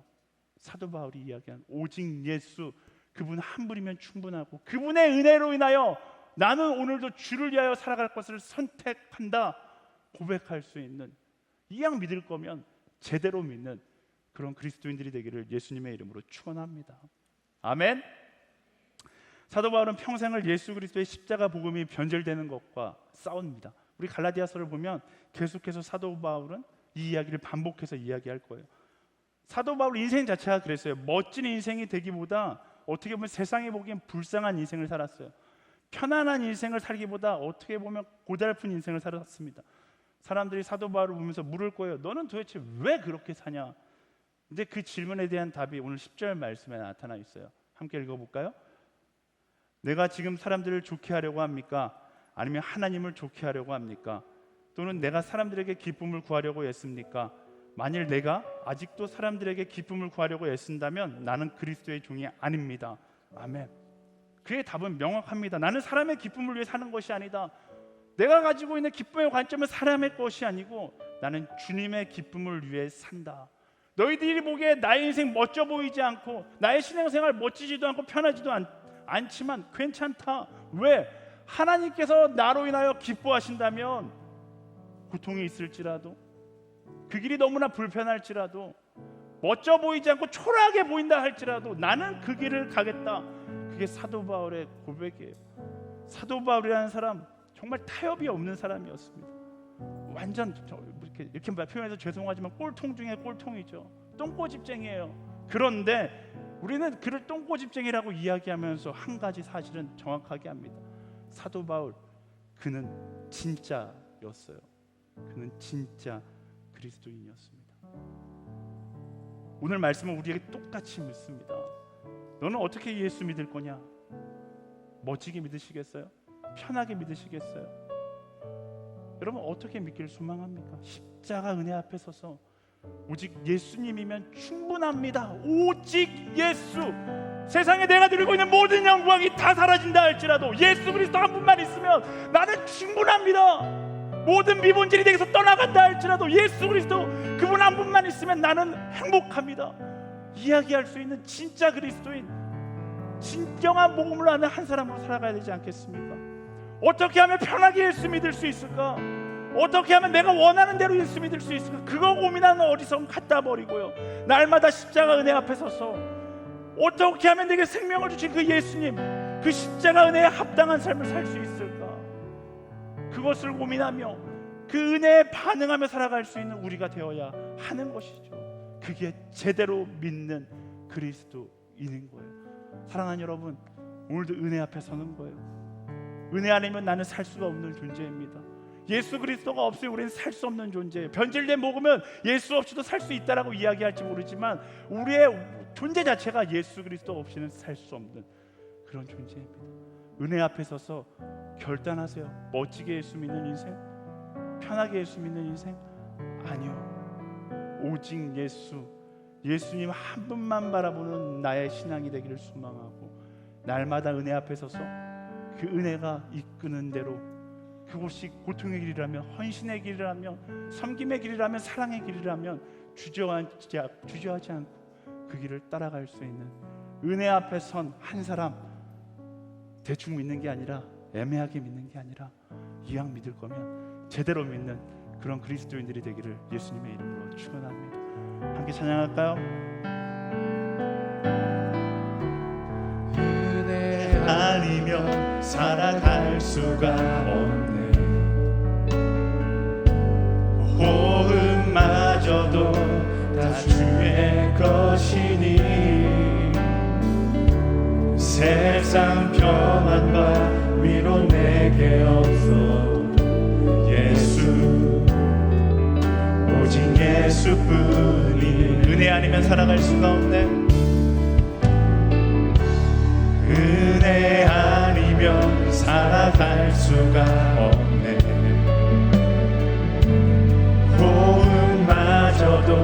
사도 바울이 이야기한 오직 예수, 그분 한 분이면 충분하고 그분의 은혜로 인하여 나는 오늘도 주를 위하여 살아갈 것을 선택한다 고백할 수 있는, 이왕 믿을 거면 제대로 믿는 그런 그리스도인들이 되기를 예수님의 이름으로 축원합니다. 아멘. 사도 바울은 평생을 예수 그리스도의 십자가 복음이 변질되는 것과 싸웁니다. 우리 갈라디아서를 보면 계속해서 사도 바울은 이 이야기를 반복해서 이야기할 거예요. 사도 바울 인생 자체가 그랬어요. 멋진 인생이 되기보다 어떻게 보면 세상에 보기엔 불쌍한 인생을 살았어요. 편안한 인생을 살기보다 어떻게 보면 고달픈 인생을 살았습니다. 사람들이 사도 바울을 보면서 물을 거예요. 너는 도대체 왜 그렇게 사냐? 근데 그 질문에 대한 답이 오늘 10절 말씀에 나타나 있어요. 함께 읽어볼까요? 내가 지금 사람들을 좋게 하려고 합니까? 아니면 하나님을 좋게 하려고 합니까? 또는 내가 사람들에게 기쁨을 구하려고 애씁니까? 만일 내가 아직도 사람들에게 기쁨을 구하려고 애쓴다면 나는 그리스도의 종이 아닙니다. 아멘. 그의 답은 명확합니다. 나는 사람의 기쁨을 위해 사는 것이 아니다. 내가 가지고 있는 기쁨의 관점은 사람의 것이 아니고 나는 주님의 기쁨을 위해 산다. 너희들이 보기에 나의 인생 멋져 보이지 않고 나의 신앙생활 멋지지도 않고 편하지도 않지만 괜찮다. 왜? 하나님께서 나로 인하여 기뻐하신다면 고통이 있을지라도 그 길이 너무나 불편할지라도 멋져 보이지 않고 초라하게 보인다 할지라도 나는 그 길을 가겠다. 그게 사도 바울의 고백이에요. 사도 바울이라는 사람 정말 타협이 없는 사람이었습니다. 완전 이렇게 표현해서 죄송하지만 꼴통 중에 꼴통이죠. 똥꼬집쟁이에요. 그런데 우리는 그를 똥꼬집쟁이라고 이야기하면서 한 가지 사실은 정확하게 합니다. 사도 바울, 그는 진짜였어요. 그는 진짜 그리스도인이었습니다. 오늘 말씀은 우리에게 똑같이 묻습니다. 너는 어떻게 예수 믿을 거냐? 멋지게 믿으시겠어요? 편하게 믿으시겠어요? 여러분 어떻게 믿기를 소망합니까? 십자가 은혜 앞에 서서 오직 예수님이면 충분합니다. 오직 예수. 세상에 내가 누리고 있는 모든 영광이 다 사라진다 할지라도 예수 그리스도 한 분만 있으면 나는 충분합니다. 모든 미본질이 내게서 떠나간다 할지라도 예수 그리스도 그분 한 분만 있으면 나는 행복합니다. 이야기할 수 있는 진짜 그리스도인, 진정한 복음을 아는 한 사람으로 살아가야 되지 않겠습니까? 어떻게 하면 편하게 예수 믿을 수 있을까? 어떻게 하면 내가 원하는 대로 예수 믿을 수 있을까? 그거 고민하는 어리석음 갖다 버리고요, 날마다 십자가 은혜 앞에 서서 어떻게 하면 내게 생명을 주신 그 예수님, 그 십자가 은혜에 합당한 삶을 살 수 있을까? 그것을 고민하며 그 은혜에 반응하며 살아갈 수 있는 우리가 되어야 하는 것이죠. 그게 제대로 믿는 그리스도인인 거예요. 사랑하는 여러분, 오늘도 은혜 앞에 서는 거예요. 은혜 아니면 나는 살 수가 없는 존재입니다. 예수 그리스도가 없으면 우리는 살 수 없는 존재예요. 변질된 복음은 예수 없이도 살 수 있다라고 이야기할지 모르지만 우리의 존재 자체가 예수 그리스도 없이는 살 수 없는 그런 존재입니다. 은혜 앞에 서서 결단하세요. 멋지게 예수 믿는 인생, 편하게 예수 믿는 인생 아니요. 오직 예수님 한 분만 바라보는 나의 신앙이 되기를 소망하고, 날마다 은혜 앞에 서서 그 은혜가 이끄는 대로, 그곳이 고통의 길이라면, 헌신의 길이라면, 섬김의 길이라면, 사랑의 길이라면 주저하지 않고 그 길을 따라갈 수 있는, 은혜 앞에 선 한 사람, 대충 믿는 게 아니라, 애매하게 믿는 게 아니라, 이왕 믿을 거면 제대로 믿는 그런 그리스도인들이 되기를 예수님의 이름으로 축원합니다. 함께 찬양할까요? 은혜 아니면 살아갈 수가 없네. 호흡마저도 다 주의 것이니, 세상 평안과 위로 내게 없어. 오직 예수뿐이. 은혜 아니면 살아갈 수가 없네. 은혜 아니면 살아갈 수가 없네. 호흡마저도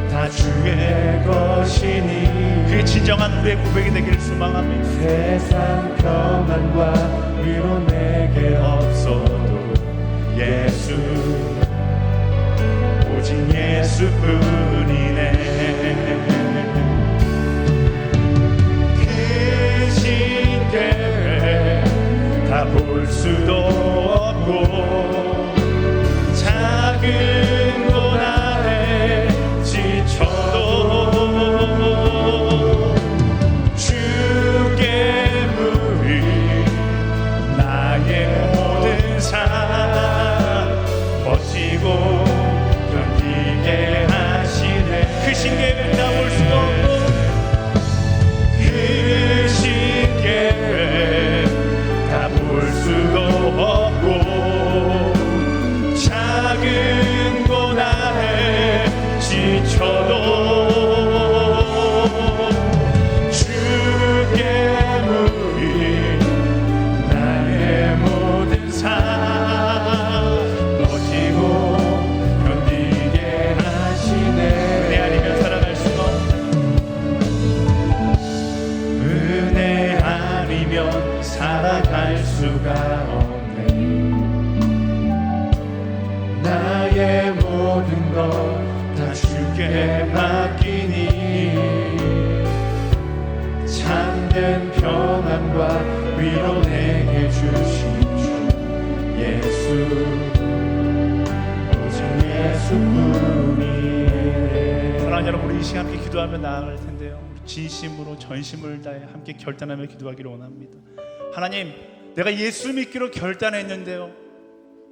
다 주의 것이니, 그게 진정한 우리의 고백이 되기를 소망합니다. 세상 평안과 위로 내게 없어도 오직 예수뿐이네. 그 신계획 다 볼 수도 없고, 작은 고난에 지쳐도 주께 무리 나의 모든 삶 버티고 견디게 하시네. 그 신계획 다 볼 수도 없고, 그 신계획 다 볼 수도 없고, 작은 고난에 지쳐도 주께 무리 나의 모든 삶 버티고 견디게 하시네. 은혜 아니면 살아갈 수가 없네. 은혜 아니면 살아갈 수가 없네. 나의 모든 것 다 주께 맡기니, 참된 평안과 위로 내게 주신 주 예수, 오직 예수뿐이네. 사랑하는 여러분, 우리 이 시간 함께 기도하며 나아갈 텐데요, 진심으로 전심을 다해 함께 결단하며 기도하기를 원합니다. 하나님, 내가 예수 믿기로 결단했는데요,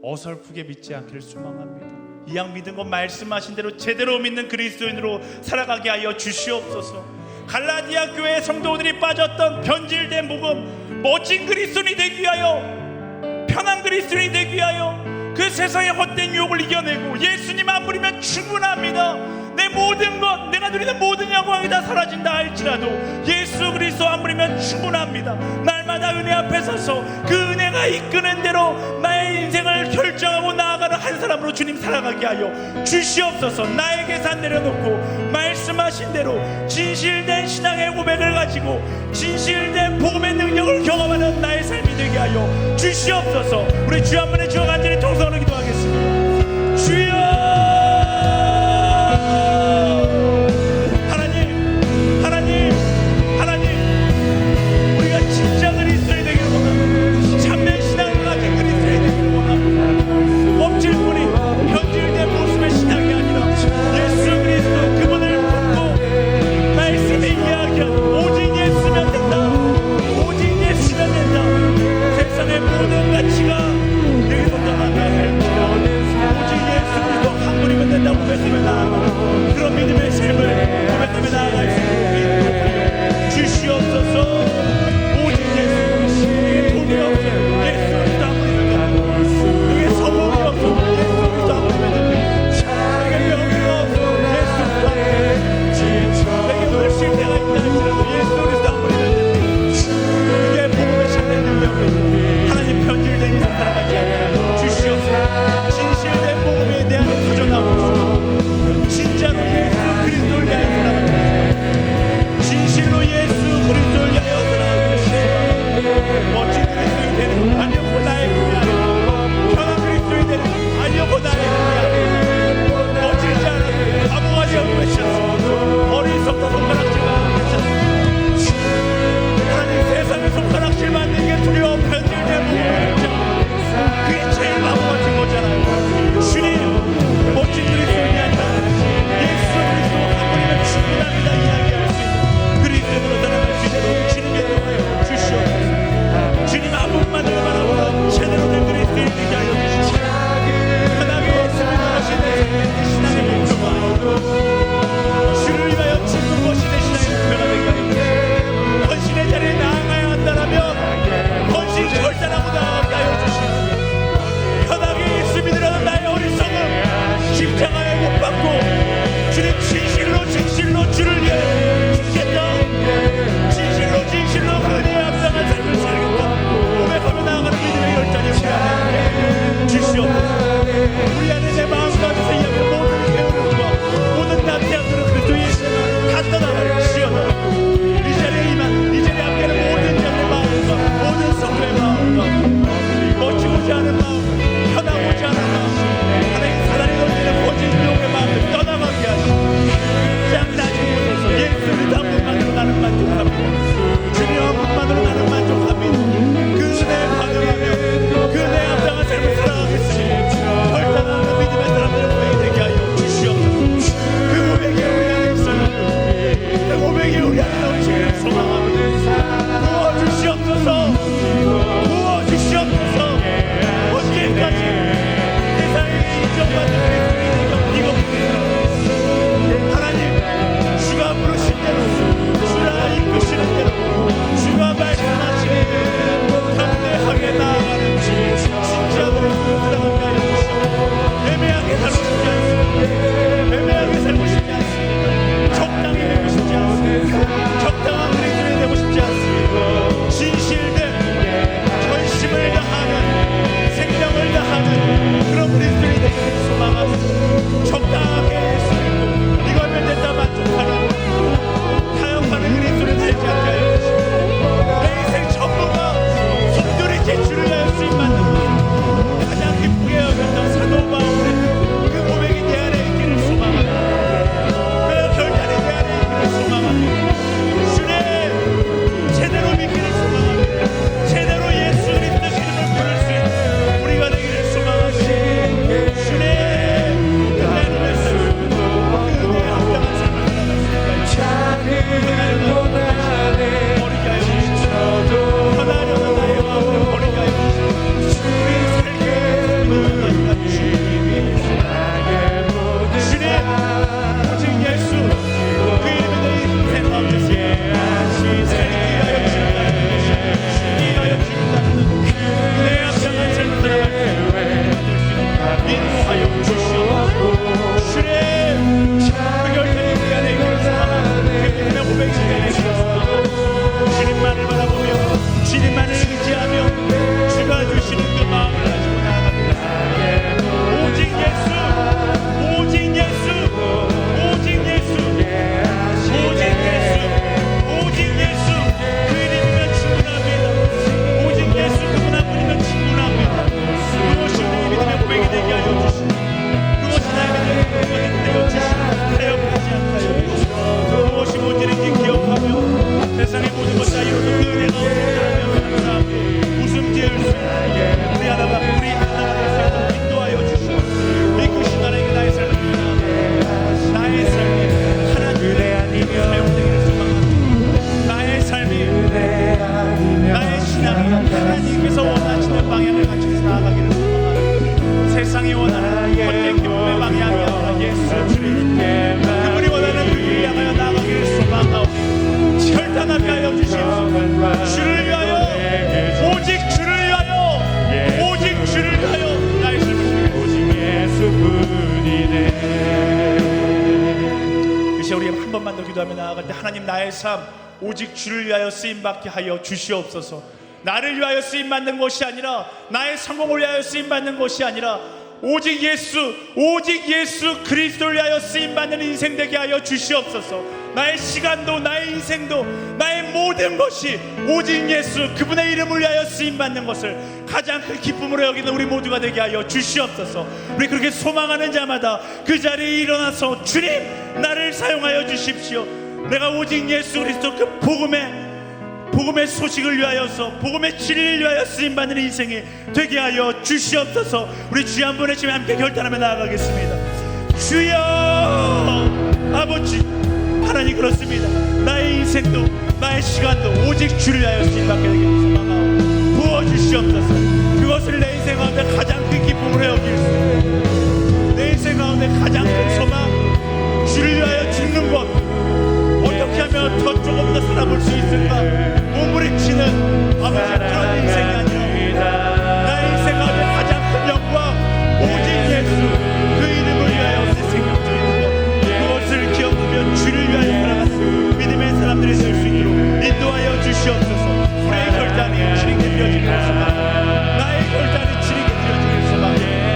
어설프게 믿지 않기를 소망합니다. 이왕 믿은 것 말씀하신 대로 제대로 믿는 그리스도인으로 살아가게 하여 주시옵소서. 갈라디아 교회 성도들이 빠졌던 변질된 복음, 멋진 그리스도인이 되기 위하여, 편한 그리스도인이 되기 위하여 그 세상의 헛된 유혹을 이겨내고 예수님 안 부리면 충분합니다. 내 모든 것, 내가 누리는 모든 영광이 다 사라진다 할지라도 예수 그리스도 안 부리면 충분합니다. 날마다 은혜 앞에 서서 그 은혜가 이끄는 대로 나의 인생을 결정하고 나아가는 한 사람으로 주님 살아가게 하여 주시옵소서. 나의 계산 내려놓고 말씀하신 대로 진실된 신앙의 고백을 가지고 진실된 복음의 능력을 경험하는 나의 삶이 되게 하여 주시옵소서. 우리 주 한 분의 주와 간절히 통성으로 기도하겠습니다. 주여, 우리가 진짜 그리스도인이 되기를 원합니다. 참된 신앙을 가진 그리스도인이 되기를 원합니다. 껍질뿐인 변질된 모습의 신앙이 아니라 예수 그리스도 그분을 붙고 말씀에 이야기한 오직 예수면 된다, 오직 예수면 인도하여 주시옵소서. 주님 그 결단이 우리 안에 있기를 소망합니다. 그 믿음의 고백이 우리 안에 있기를 소망합니다. 주님만을 바라보며 주님만을 의지하며 주가 주시는 그 마음을 가지고 나아갑니다. 오직 예수, 오직 예수, 오직 예수, 오직 예수, 오직 예수, 그 이름이면 충분합니다. 오직 예수 그분 한 분이면 충분합니다. 그것이 우리의 믿음의 고백이 되게 하여 주시고, 그것이 나의 믿음의 고백이 되어 주시고, 타협하지 않게 하여 주시고, 그것이 뭔지는 기억하며 세상의 모든 것 다 이루어도 그 은혜가 없는 감사하고 웃음 지을 수 있는 우리 하나가 우리 하나가 될 수 있도록 인도하여 주시고, 이 시간에 나의 삶을 나의 삶이 하나님의 사용되기를 소망합니다. 나의 삶이 나의 신앙이 하나님께서 원하시는 방향을 가지고 나아가기를 소망합니다. 세상이 원하는 헛된 기쁨의 방향이 아니라 예수 주님 그분이 원하는 그 길을 향하여 나아가기를 소망하옵니다. 결단하게 하여 주시옵소서. 주를 위하여, 오직 주를 위하여, 오직 주를 위하여 나의 삶을 오직 예수뿐이네. 그 시간 우리 한 번만 더 기도하며 나아갈 때, 하나님 나의 삶 오직 주를 위하여 쓰임받게 하여 주시옵소서. 나를 위하여 쓰임받는 것이 아니라, 나의 성공을 위하여 쓰임받는 것이 아니라 오직 예수 그리스도를 위하여 쓰임받는 인생 되게 하여 주시옵소서. 나의 시간도 나의 인생도 나의 모든 것이 오직 예수 그분의 이름을 위하여 쓰임받는 것을 가장 큰 기쁨으로 여기는 우리 모두가 되게 하여 주시옵소서. 우리 그렇게 소망하는 자마다 그 자리에 일어나서 주님 나를 사용하여 주십시오. 내가 오직 예수 그리스도 그 복음의 소식을 위하여서, 복음의 진리를 위하여 쓰임받는 인생이 되게 하여 주시옵소서. 우리 주여 한 번 외치며 함께 결단하며 나아가겠습니다. 주여 아버지 하나님, 그렇습니다. 나의 인생도 나의 시간도 오직 주를 위하여 쓰임받게 되게 소망하오 부어주시옵소서. 그것을 내 인생 가운데 가장 큰 기쁨으로 여길 수 있는, 내 인생 가운데 가장 큰 소망, 주를 위하여 죽는 것, 어떻게 하면 더 조금 더 살아볼 수 있을까 몸부림치는 아버지 그런 인생이 아니라 나의 인생 가운데 가장 큰 영광 오직 예수 그 이름을 위하여 내 생명 드리는 것, 그것을 기억하며 주를 위하여 살아가는 믿음의 사람들이 될 수 있도록 인도하여 주시옵소서. 우리의 결단이 주님께 드려지길 소망합니다. 나의 결단이 주님께 드려지길 소망합니다.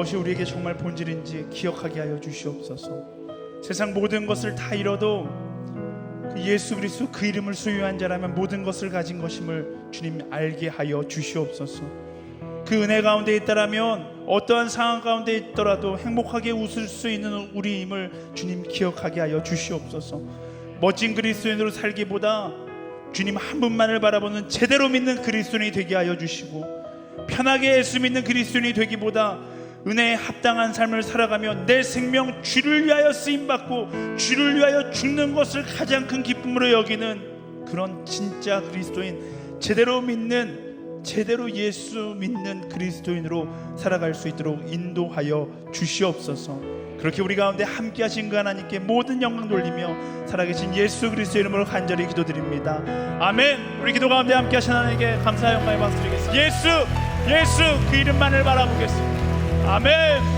무엇이 우리에게 정말 본질인지 기억하게 하여 주시옵소서. 세상 모든 것을 다 잃어도 그 예수 그리스도 그 이름을 소유한 자라면 모든 것을 가진 것임을 주님 알게 하여 주시옵소서. 그 은혜 가운데 있다라면 어떠한 상황 가운데 있더라도 행복하게 웃을 수 있는 우리임을 주님 기억하게 하여 주시옵소서. 멋진 그리스도인으로 살기보다 주님 한 분만을 바라보는 제대로 믿는 그리스도인이 되게 하여 주시고, 편하게 예수 믿는 그리스도인이 되기보다 은혜에 합당한 삶을 살아가며 내 생명 주를 위하여 쓰임받고 주를 위하여 죽는 것을 가장 큰 기쁨으로 여기는 그런 진짜 그리스도인, 제대로 믿는, 제대로 예수 믿는 그리스도인으로 살아갈 수 있도록 인도하여 주시옵소서. 그렇게 우리 가운데 함께 하신 그 하나님께 모든 영광 돌리며 살아계신 예수 그리스도의 이름으로 간절히 기도드립니다. 아멘. 우리 기도 가운데 함께 하신 하나님께 감사의 영광의 박수 드리겠습니다. 예수 그 이름만을 바라보겠습니다. 아멘.